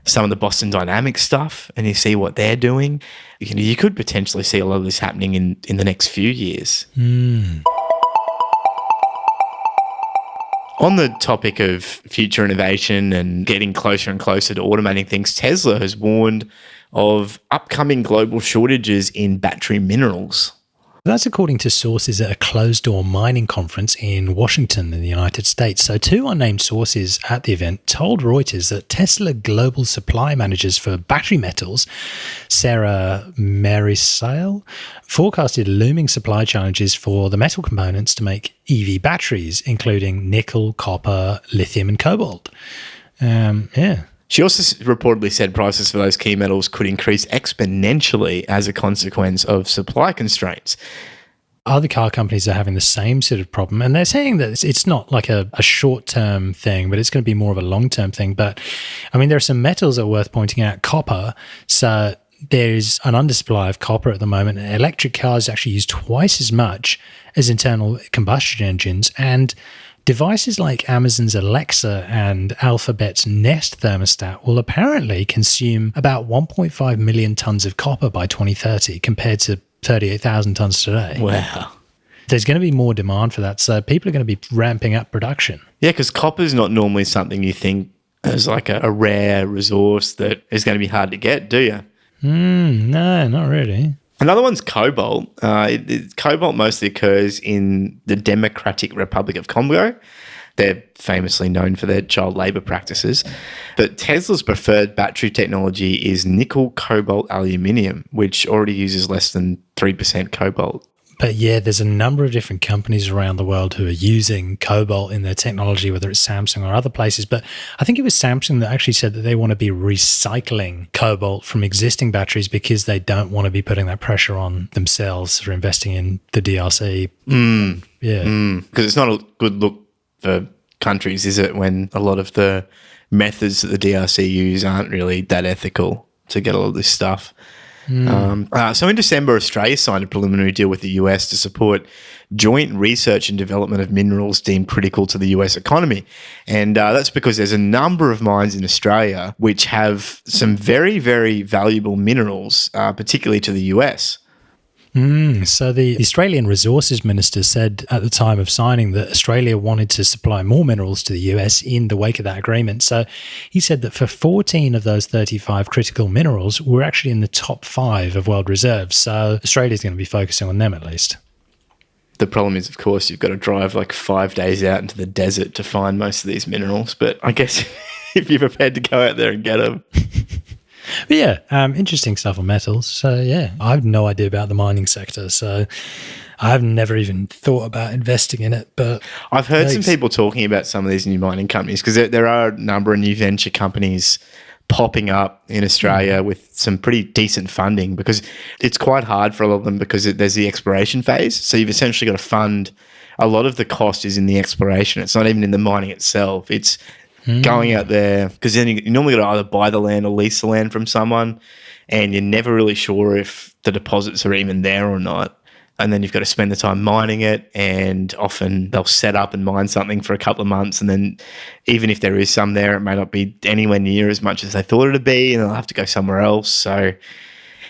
some of the Boston Dynamics stuff and you see what they're doing, you could potentially see a lot of this happening in the next few years. On the topic of future innovation and getting closer and closer to automating things, Tesla has warned of upcoming global shortages in battery minerals. That's according to sources at a closed-door mining conference in Washington in the United States. So 2 unnamed sources at the event told Reuters that Tesla global supply managers for battery metals, Sarah Marisale, forecasted looming supply challenges for the metal components to make EV batteries, including nickel, copper, lithium, and cobalt. She also reportedly said prices for those key metals could increase exponentially as a consequence of supply constraints. Other car companies are having the same sort of problem, and they're saying that it's not like a short-term thing, but it's going to be more of a long-term thing. But, I mean, there are some metals that are worth pointing out. Copper, so there's an undersupply of copper at the moment. Electric cars actually use twice as much as internal combustion engines, and devices like Amazon's Alexa and Alphabet's Nest thermostat will apparently consume about 1.5 million tons of copper by 2030 compared to 38,000 tons today. Wow. There's going to be more demand for that, so people are going to be ramping up production. Yeah, because copper is not normally something you think as like a rare resource that is going to be hard to get, do you? No, not really. Another one's cobalt. Cobalt mostly occurs in the Democratic Republic of Congo. They're famously known for their child labour practices. But Tesla's preferred battery technology is nickel, cobalt, aluminium, which already uses less than 3% cobalt. But yeah, there's a number of different companies around the world who are using cobalt in their technology, whether it's Samsung or other places. But I think it was Samsung that actually said that they want to be recycling cobalt from existing batteries because they don't want to be putting that pressure on themselves for investing in the DRC. Because it's not a good look for countries, is it, when a lot of the methods that the DRC use aren't really that ethical to get all of this stuff. So in December, Australia signed a preliminary deal with the US to support joint research and development of minerals deemed critical to the US economy. And that's because there's a number of mines in Australia which have some very, very valuable minerals, particularly to the US. So the Australian Resources Minister said at the time of signing that Australia wanted to supply more minerals to the US in the wake of that agreement. So he said that for 14 of those 35 critical minerals, we're actually in the top 5 of world reserves. So Australia's going to be focusing on them at least. The problem is, of course, you've got to drive like 5 days out into the desert to find most of these minerals. But I guess if you're prepared to go out there and get them... But yeah, interesting stuff on metals. So yeah, I have no idea about the mining sector. So I've never even thought about investing in it. But I've heard some people talking about some of these new mining companies because there are a number of new venture companies popping up in Australia with some pretty decent funding, because it's quite hard for a lot of them because there's the exploration phase. So you've essentially got to fund, a lot of the cost is in the exploration. It's not even in the mining itself. It's going out there, because then you normally got to either buy the land or lease the land from someone, and you're never really sure if the deposits are even there or not. And then you've got to spend the time mining it, and often they'll set up and mine something for a couple of months, and then even if there is some there, it may not be anywhere near as much as they thought it'd be, and they'll have to go somewhere else. So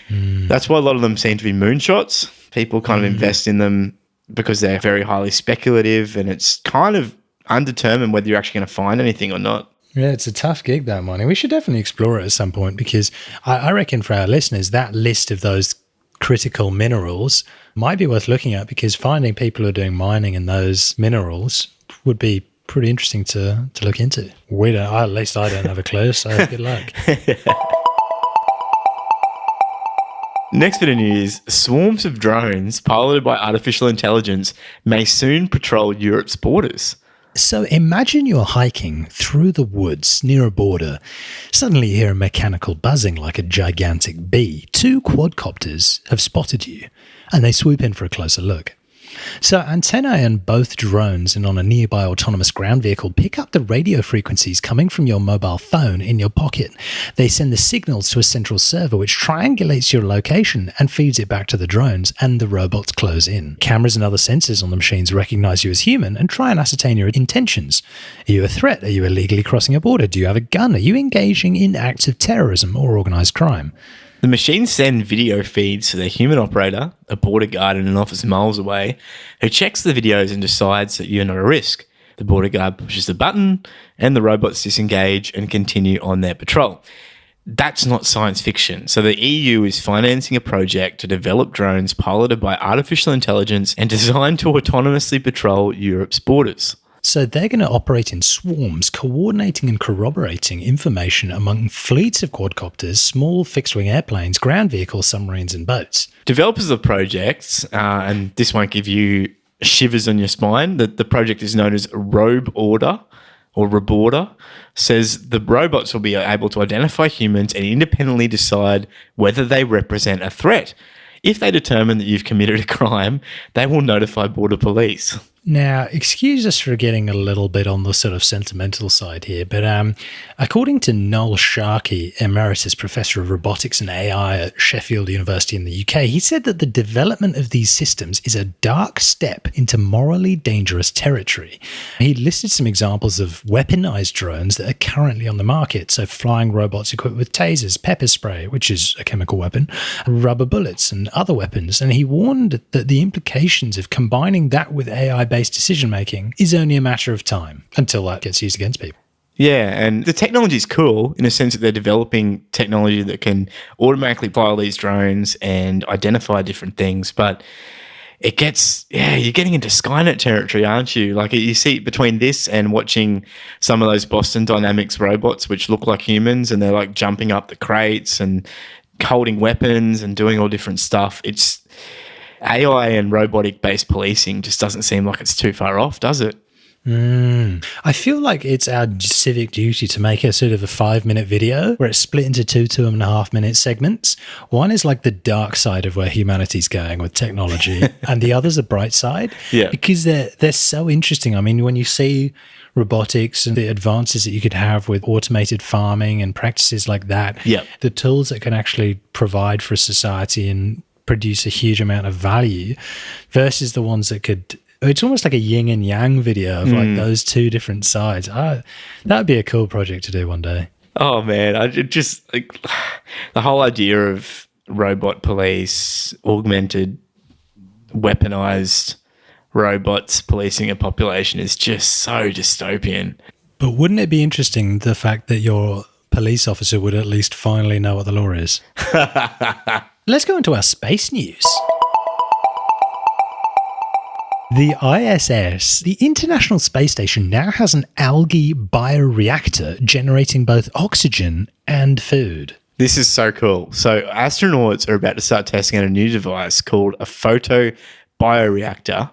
that's why a lot of them seem to be moonshots. People kind of invest in them because they're very highly speculative, and it's kind of undetermined whether you're actually going to find anything or not. Yeah, it's a tough gig, that mining. We should definitely explore it at some point, because I reckon for our listeners, that list of those critical minerals might be worth looking at, because finding people who are doing mining in those minerals would be pretty interesting to look into. At least I don't have a clue, so good luck. Next bit of news, swarms of drones piloted by artificial intelligence may soon patrol Europe's borders. So imagine you're hiking through the woods near a border. Suddenly you hear a mechanical buzzing like a gigantic bee. 2 quadcopters have spotted you, and they swoop in for a closer look. So antennae on both drones and on a nearby autonomous ground vehicle pick up the radio frequencies coming from your mobile phone in your pocket. They send the signals to a central server which triangulates your location and feeds it back to the drones, and the robots close in. Cameras and other sensors on the machines recognize you as human and try and ascertain your intentions. Are you a threat? Are you illegally crossing a border? Do you have a gun? Are you engaging in acts of terrorism or organized crime? The machines send video feeds to the human operator, a border guard in an office miles away, who checks the videos and decides that you're not a risk. The border guard pushes the button and the robots disengage and continue on their patrol. That's not science fiction. So the EU is financing a project to develop drones piloted by artificial intelligence and designed to autonomously patrol Europe's borders. So they're going to operate in swarms, coordinating and corroborating information among fleets of quadcopters, small fixed-wing airplanes, ground vehicles, submarines and boats. Developers of projects, and this won't give you shivers on your spine, that the project is known as Robe Order or Reborder, says the robots will be able to identify humans and independently decide whether they represent a threat. If they determine that you've committed a crime, they will notify border police. Now, excuse us for getting a little bit on the sort of sentimental side here, but according to Noel Sharkey, Emeritus Professor of Robotics and AI at Sheffield University in the UK, he said that the development of these systems is a dark step into morally dangerous territory. He listed some examples of weaponized drones that are currently on the market, so flying robots equipped with tasers, pepper spray, which is a chemical weapon, rubber bullets and other weapons, and he warned that the implications of combining that with AI-based decision-making is only a matter of time until that gets used against people. Yeah, and the technology is cool in a sense that they're developing technology that can automatically fly these drones and identify different things, but it gets, you're getting into Skynet territory, aren't you? Like you see between this and watching some of those Boston Dynamics robots which look like humans and they're like jumping up the crates and holding weapons and doing all different stuff. It's AI and robotic-based policing just doesn't seem like it's too far off, does it? I feel like it's our civic duty to make a sort of a 5-minute video where it's split into 2.5-minute segments. One is like the dark side of where humanity's going with technology, and the other's the bright side. Yeah. Because they're so interesting. I mean, when you see robotics and the advances that you could have with automated farming and practices like that, the tools that can actually provide for society and produce a huge amount of value versus the ones that could, it's almost like a yin and yang video of like those two different sides. That would be a cool project to do one day. Oh man, it just like the whole idea of robot police, augmented, weaponized robots policing a population is just so dystopian. But wouldn't it be interesting, the fact that your police officer would at least finally know what the law is? Let's go into our space news. The ISS, the International Space Station, now has an algae bioreactor generating both oxygen and food. This is so cool. So astronauts are about to start testing out a new device called a photobioreactor,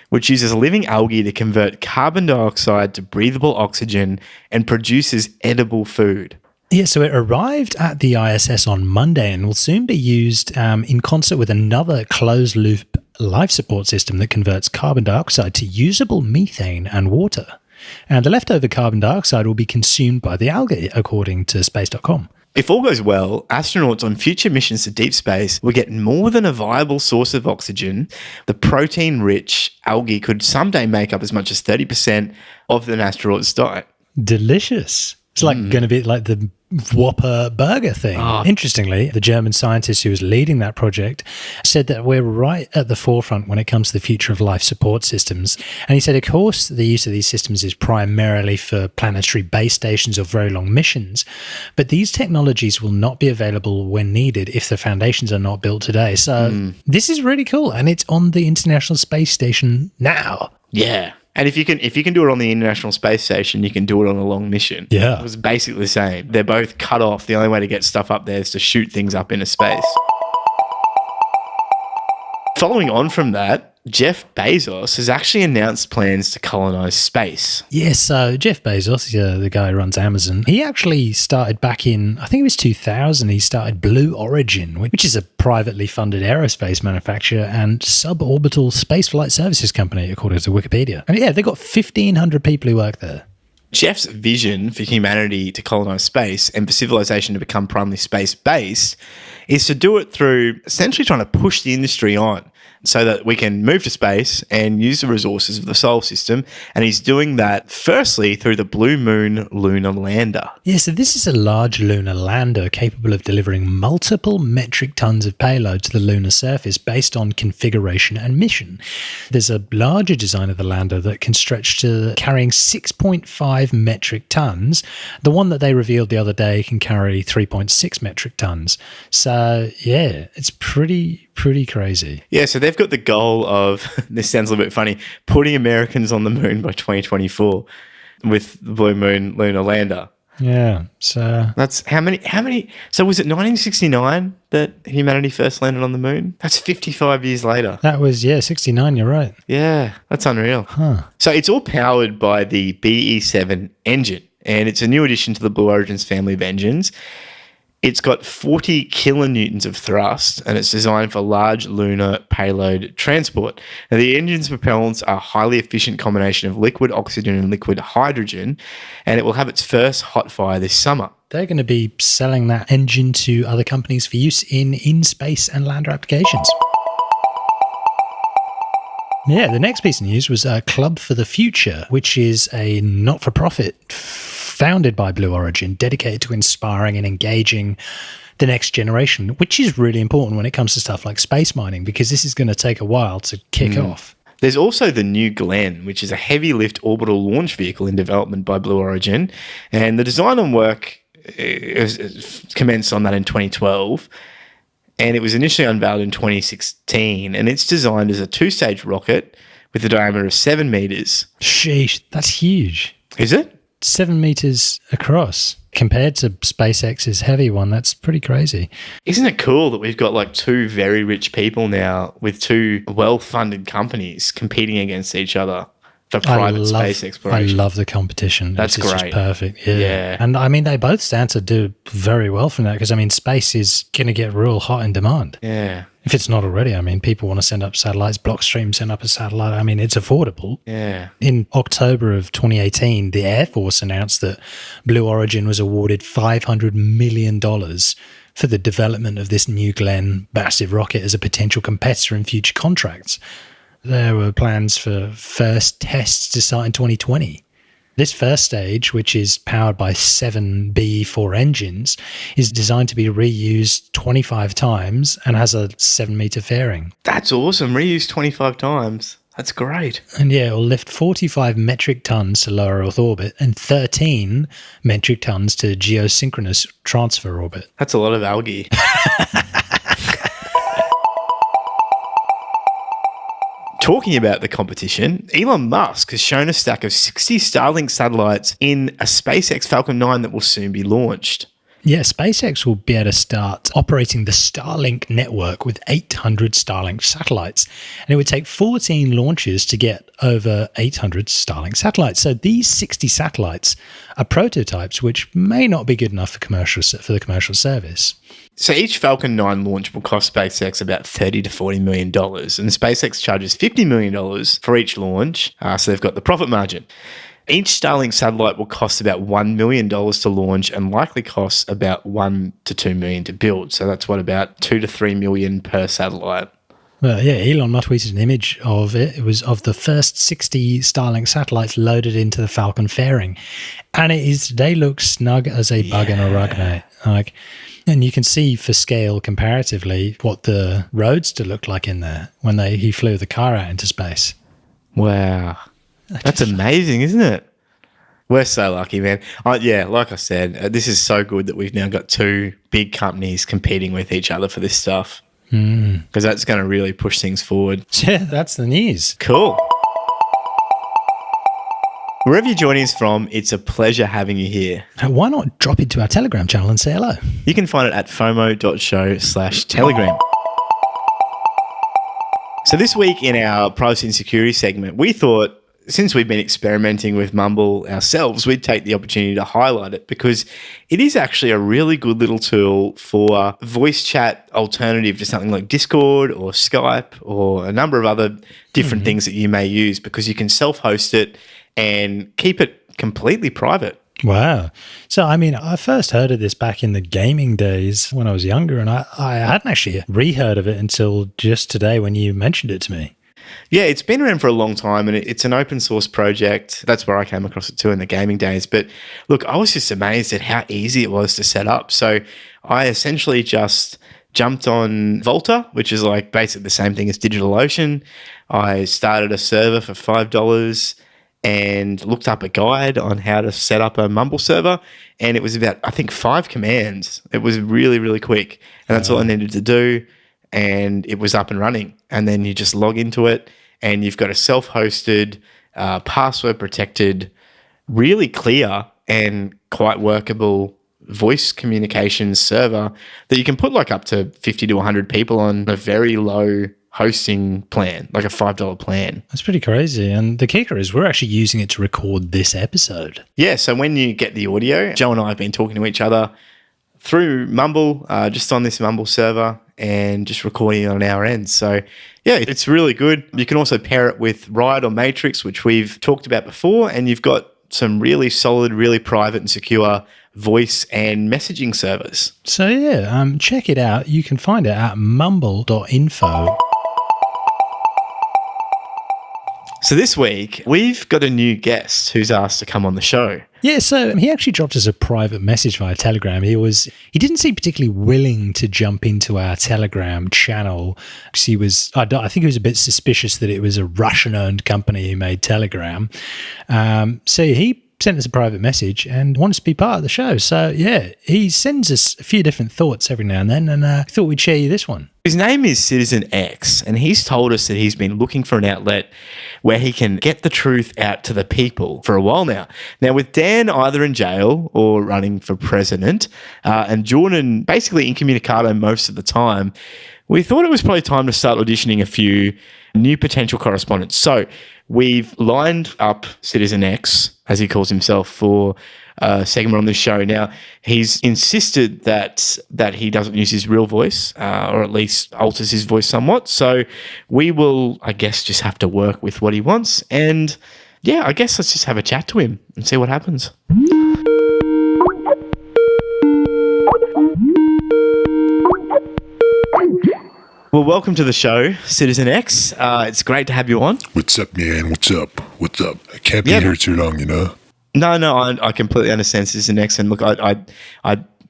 which uses living algae to convert carbon dioxide to breathable oxygen and produces edible food. Yeah, so it arrived at the ISS on Monday and will soon be used in concert with another closed-loop life support system that converts carbon dioxide to usable methane and water. And the leftover carbon dioxide will be consumed by the algae, according to space.com. If all goes well, astronauts on future missions to deep space will get more than a viable source of oxygen. The protein-rich algae could someday make up as much as 30% of an astronaut's diet. Delicious. It's like going to be like the Whopper burger thing. Interestingly, the German scientist who was leading that project said that we're right at the forefront when it comes to the future of life support systems. And he said, of course, the use of these systems is primarily for planetary base stations or very long missions, but these technologies will not be available when needed if the foundations are not built today. So this is really cool, and it's on the International Space Station now. Yeah. And if you can do it on the International Space Station, you can do it on a long mission. Yeah. It was basically the same. They're both cut off. The only way to get stuff up there is to shoot things up into space. Following on from that, Jeff Bezos has actually announced plans to colonize space. Yes, so Jeff Bezos, the guy who runs Amazon, he actually started back in, I think it was 2000, he started Blue Origin, which is a privately funded aerospace manufacturer and suborbital spaceflight services company, according to Wikipedia. And yeah, they've got 1,500 people who work there. Jeff's vision for humanity to colonize space and for civilization to become primarily space-based is to do it through essentially trying to push the industry on so that we can move to space and use the resources of the solar system. And he's doing that firstly through the Blue Moon lunar lander. Yeah, so this is a large lunar lander capable of delivering multiple metric tons of payload to the lunar surface based on configuration and mission. There's a larger design of the lander that can stretch to carrying 6.5 metric tons. The one that they revealed the other day can carry 3.6 metric tons. So yeah, it's pretty crazy. Yeah, so they've got the goal of, this sounds a little bit funny, putting Americans on the moon by 2024 with the Blue Moon lunar lander. Yeah, so that's how many, so was it 1969 that humanity first landed on the moon? That's 55 years later. That was, 69, you're right. Yeah, that's unreal. Huh. So it's all powered by the BE7 engine, and it's a new addition to the Blue Origin's family of engines. It's got 40 kilonewtons of thrust, and it's designed for large lunar payload transport. Now, the engine's propellants are a highly efficient combination of liquid oxygen and liquid hydrogen, and it will have its first hot fire this summer. They're going to be selling that engine to other companies for use in space and lander applications. Yeah, the next piece of news was Club for the Future, which is a not-for-profit founded by Blue Origin, dedicated to inspiring and engaging the next generation, which is really important when it comes to stuff like space mining, because this is going to take a while to kick off. There's also the New Glenn, which is a heavy lift orbital launch vehicle in development by Blue Origin. And the design and work commenced on that in 2012. And it was initially unveiled in 2016. And it's designed as a two-stage rocket with a diameter of 7 meters. Sheesh, that's huge. Is it? 7 meters across compared to SpaceX's heavy one. That's pretty crazy. Isn't it cool that we've got like two very rich people now with two well-funded companies competing against each other for private space exploration? I love the competition. That's it's great. Just perfect. Yeah. Yeah. And I mean, they both stand to do very well from that because, I mean, space is going to get real hot in demand. Yeah. If it's not already, I mean, people want to send up satellites. Blockstream send up a satellite. I mean, it's affordable. Yeah. In October of 2018, the Air Force announced that Blue Origin was awarded $500 million for the development of this New Glenn massive rocket as a potential competitor in future contracts. There were plans for first tests to start in 2020. This first stage, which is powered by 7 BE4 engines, is designed to be reused 25 times and has a 7-meter fairing. That's awesome. Reused 25 times. That's great. And yeah, it will lift 45 metric tons to low Earth orbit and 13 metric tons to geosynchronous transfer orbit. That's a lot of algae. Talking about the competition, Elon Musk has shown a stack of 60 Starlink satellites in a SpaceX Falcon 9 that will soon be launched. Yeah, SpaceX will be able to start operating the Starlink network with 800 Starlink satellites. And it would take 14 launches to get over 800 Starlink satellites. So these 60 satellites are prototypes which may not be good enough for the commercial service. So each Falcon 9 launch will cost SpaceX about $30 to $40 million. And SpaceX charges $50 million for each launch. So they've got the profit margin. Each Starlink satellite will cost about $1 million to launch and likely costs about $1 to $2 million to build. So that's about $2 to $3 million per satellite. Well, yeah, Elon Musk tweeted an image of it. It was of the first 60 Starlink satellites loaded into the Falcon fairing. And they look snug as a bug in a rug, mate. And you can see for scale comparatively what the Roadster looked like in there when he flew the car out into space. Wow. That's amazing, isn't it? We're so lucky, man. Yeah, like I said, this is so good that we've now got two big companies competing with each other for this stuff. Because that's going to really push things forward. Yeah, that's the news. Cool. Wherever you're joining us from, it's a pleasure having you here. Why not drop into our Telegram channel and say hello? You can find it at fomo.show/telegram. So this week in our privacy and security segment, we thought, since we've been experimenting with Mumble ourselves, we'd take the opportunity to highlight it because it is actually a really good little tool for voice chat alternative to something like Discord or Skype or a number of other different things that you may use, because you can self-host it and keep it completely private. Wow. So, I mean, I first heard of this back in the gaming days when I was younger, and I hadn't actually reheard of it until just today when you mentioned it to me. Yeah, it's been around for a long time, and it's an open source project. That's where I came across it too in the gaming days. But look, I was just amazed at how easy it was to set up. So I essentially just jumped on Volta, which is like basically the same thing as DigitalOcean. I started a server for $5 and looked up a guide on how to set up a Mumble server. And it was about, I think, 5 commands. It was really, really quick. And that's all I needed to do. And it was up and running. And then you just log into it and you've got a self-hosted, password-protected, really clear and quite workable voice communications server that you can put like up to 50 to 100 people on a very low hosting plan, like a $5 plan. That's pretty crazy. And the kicker is we're actually using it to record this episode. Yeah, so when you get the audio, Joe and I have been talking to each other through Mumble, just on this Mumble server, and just recording it on our end. So yeah, it's really good. You can also pair it with Riot or Matrix, which we've talked about before, and you've got some really solid, really private and secure voice and messaging servers. So yeah, check it out. You can find it at mumble.info. So this week, we've got a new guest who's asked to come on the show. Yeah, so he actually dropped us a private message via Telegram. He didn't seem particularly willing to jump into our Telegram channel because I think he was a bit suspicious that it was a Russian-owned company who made Telegram. So he sent us a private message and wanted to be part of the show. So yeah, he sends us a few different thoughts every now and then, and I thought we'd share you this one. His name is Citizen X, and he's told us that he's been looking for an outlet where he can get the truth out to the people for a while now. Now, with Dan either in jail or running for president, and Jordan basically incommunicado most of the time, we thought it was probably time to start auditioning a few new potential correspondents. So we've lined up Citizen X, as he calls himself, for a segment on this show. Now, he's insisted that he doesn't use his real voice, or at least alters his voice somewhat. So we will, I guess, just have to work with what he wants. And yeah, I guess let's just have a chat to him and see what happens. Well, welcome to the show, Citizen X. It's great to have you on. What's up, man? What's up? What's up? I can't be here too long, you know? No, I completely understand, Citizen X. And look, I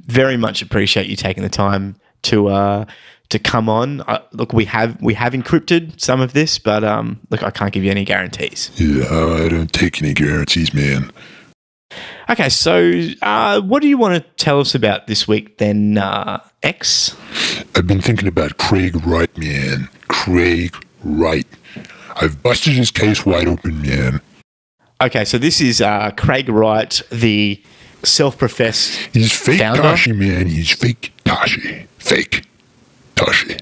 very much appreciate you taking the time to come on. Look, we have encrypted some of this, but look, I can't give you any guarantees. Yeah, I don't take any guarantees, man. Okay, so what do you want to tell us about this week then, X? I've been thinking about Craig Wright, man. Craig Wright. I've busted his case wide open, man. Okay, so this is Craig Wright, the self-professed He's fake founder. Tashi, man. He's fake Tashi. Fake Tashi.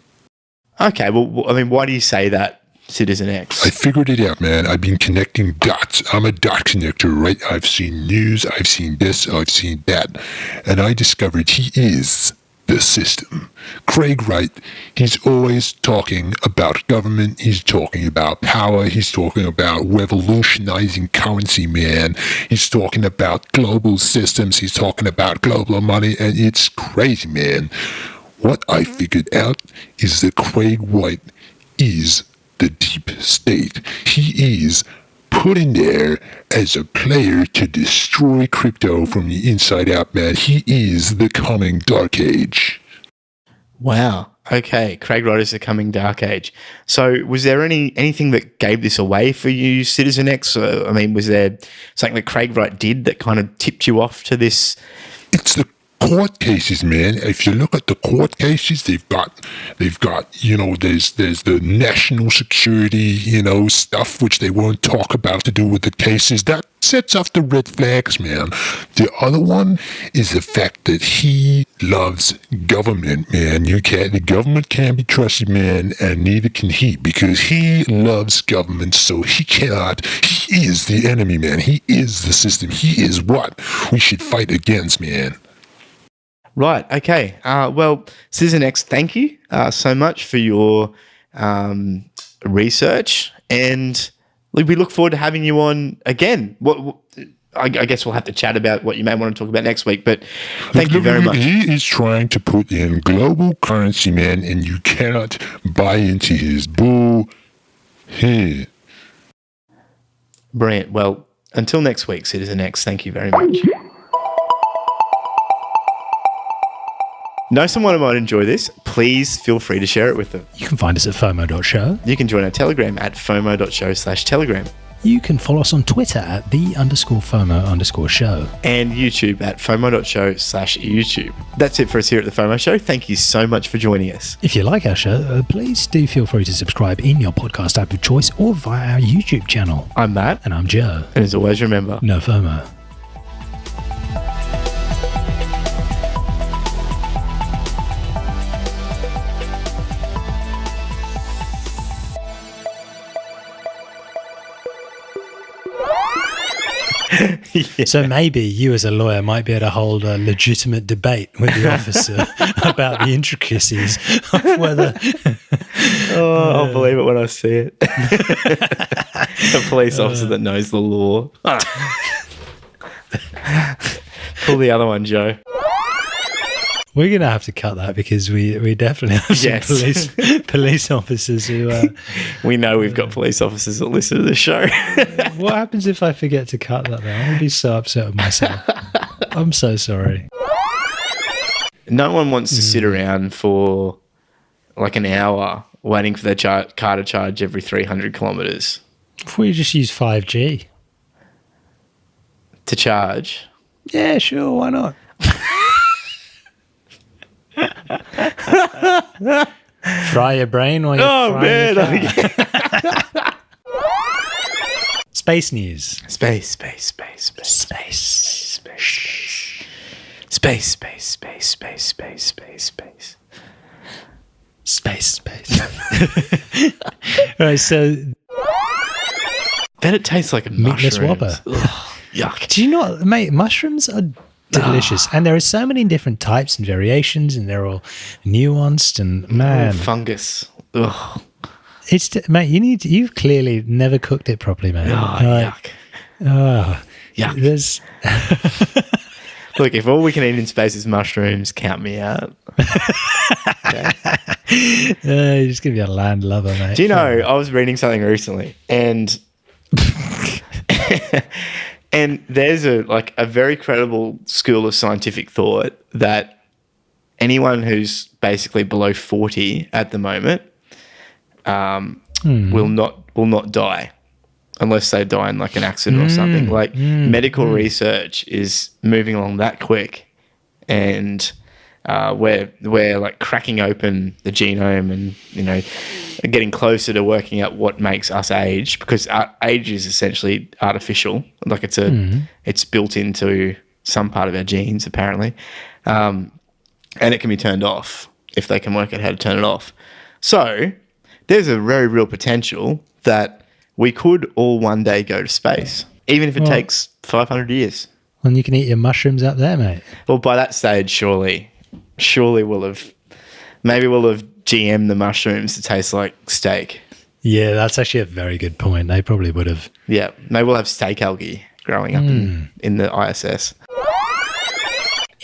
Okay, well, I mean, why do you say that, Citizen X? I figured it out, man. I've been connecting dots. I'm a dot connector, right? I've seen news, I've seen this, I've seen that. And I discovered he is the system. Craig Wright, he's always talking about government, he's talking about power, he's talking about revolutionizing currency, man. He's talking about global systems, he's talking about global money, and it's crazy, man. What I figured out is that Craig Wright is the deep state. He is put in there as a player to destroy crypto from the inside out, man. He is the coming dark age. Wow. Okay, Craig Wright is the coming dark age. So was there anything that gave this away for you, Citizen X? I mean, was there something that Craig Wright did that kind of tipped you off to this? It's the court cases, man. If you look at the court cases, they've got, there's the national security, stuff which they won't talk about to do with the cases. That sets off the red flags, man. The other one is the fact that he loves government, man. The government can't be trusted, man, and neither can he, because he loves government, so he is the enemy, man. He is the system. He is what we should fight against, man. Right. Okay. Well, ScissorNext, thank you so much for your research, and we look forward to having you on again. I guess we'll have to chat about what you may want to talk about next week, but thank you very much. He is trying to put in global currency, man, and you cannot buy into his bull. Hey. Brilliant. Well, until next week, ScissorNext, thank you very much. Know someone who might enjoy this, please feel free to share it with them. You can find us at FOMO.show. You can join our Telegram at FOMO.show/Telegram. You can follow us on Twitter at _FOMO_show. And YouTube at FOMO.show/YouTube. That's it for us here at the FOMO Show. Thank you so much for joining us. If you like our show, please do feel free to subscribe in your podcast app of choice or via our YouTube channel. I'm Matt. And I'm Joe. And as always, remember, no FOMO. Yeah. So maybe you as a lawyer might be able to hold a legitimate debate with the officer about the intricacies of whether... I'll believe it when I see it. A police officer that knows the law. Pull the other one, Joe. We're going to have to cut that because we definitely have some police officers who... we know we've got police officers that listen to the show. What happens if I forget to cut that, though? I'm going to be so upset with myself. I'm so sorry. No one wants to sit around for like an hour waiting for their car to charge every 300 kilometres. If we just use 5G. To charge? Yeah, sure, why not? Fry your brain while you're frying your car. Space news. Space. Right, so bet it tastes like a Meatless mushroom. Whopper. Ugh, yuck. Do you know, mate, mushrooms are delicious. And there are so many different types and variations, and they're all nuanced, and man. Fungus. Ugh. Mate, you've clearly never cooked it properly, mate. Yuck. Yuck. There's Look, if all we can eat in space is mushrooms, count me out. Okay. You're just going to be a land lover, mate. Do you know, I was reading something recently, and and there's a very credible school of scientific thought that anyone who's basically below 40 at the moment will not die unless they die in like an accident or something. Like medical research is moving along that quick, and we're like cracking open the genome and getting closer to working out what makes us age, because age is essentially artificial. Like it's built into some part of our genes apparently, and it can be turned off if they can work out how to turn it off. So there's a very real potential that we could all one day go to space, even if it takes 500 years. And you can eat your mushrooms out there, mate. Well, by that stage, surely we'll have GM'd the mushrooms to taste like steak. Yeah, that's actually a very good point. They probably would have. Yeah, maybe we'll have steak algae growing up in the ISS.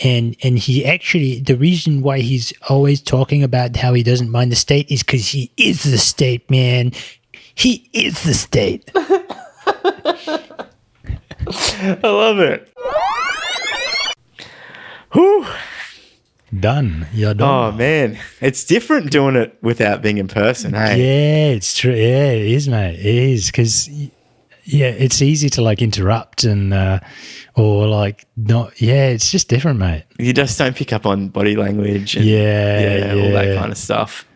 And he actually, the reason why he's always talking about how he doesn't mind the state is because he is the state, man. He is the state. I love it. Whew. Done. You're done. Oh, man. It's different doing it without being in person, hey? Yeah, it's true. Yeah, it is, mate. It is, because Yeah, it's easy to like interrupt and or like not. Yeah, it's just different, mate. You just don't pick up on body language and all that kind of stuff.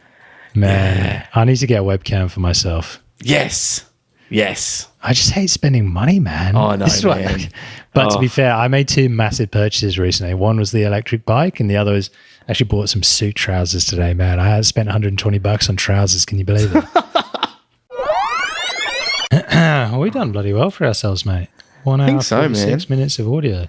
Man, I need to get a webcam for myself. Yes. I just hate spending money, man. Oh, no, man. But to be fair, I made 2 massive purchases recently. One was the electric bike, and the other was actually bought some suit trousers today, man. I had spent $120 on trousers. Can you believe it? We done bloody well for ourselves, mate. 1 hour, think so, 46 minutes of audio.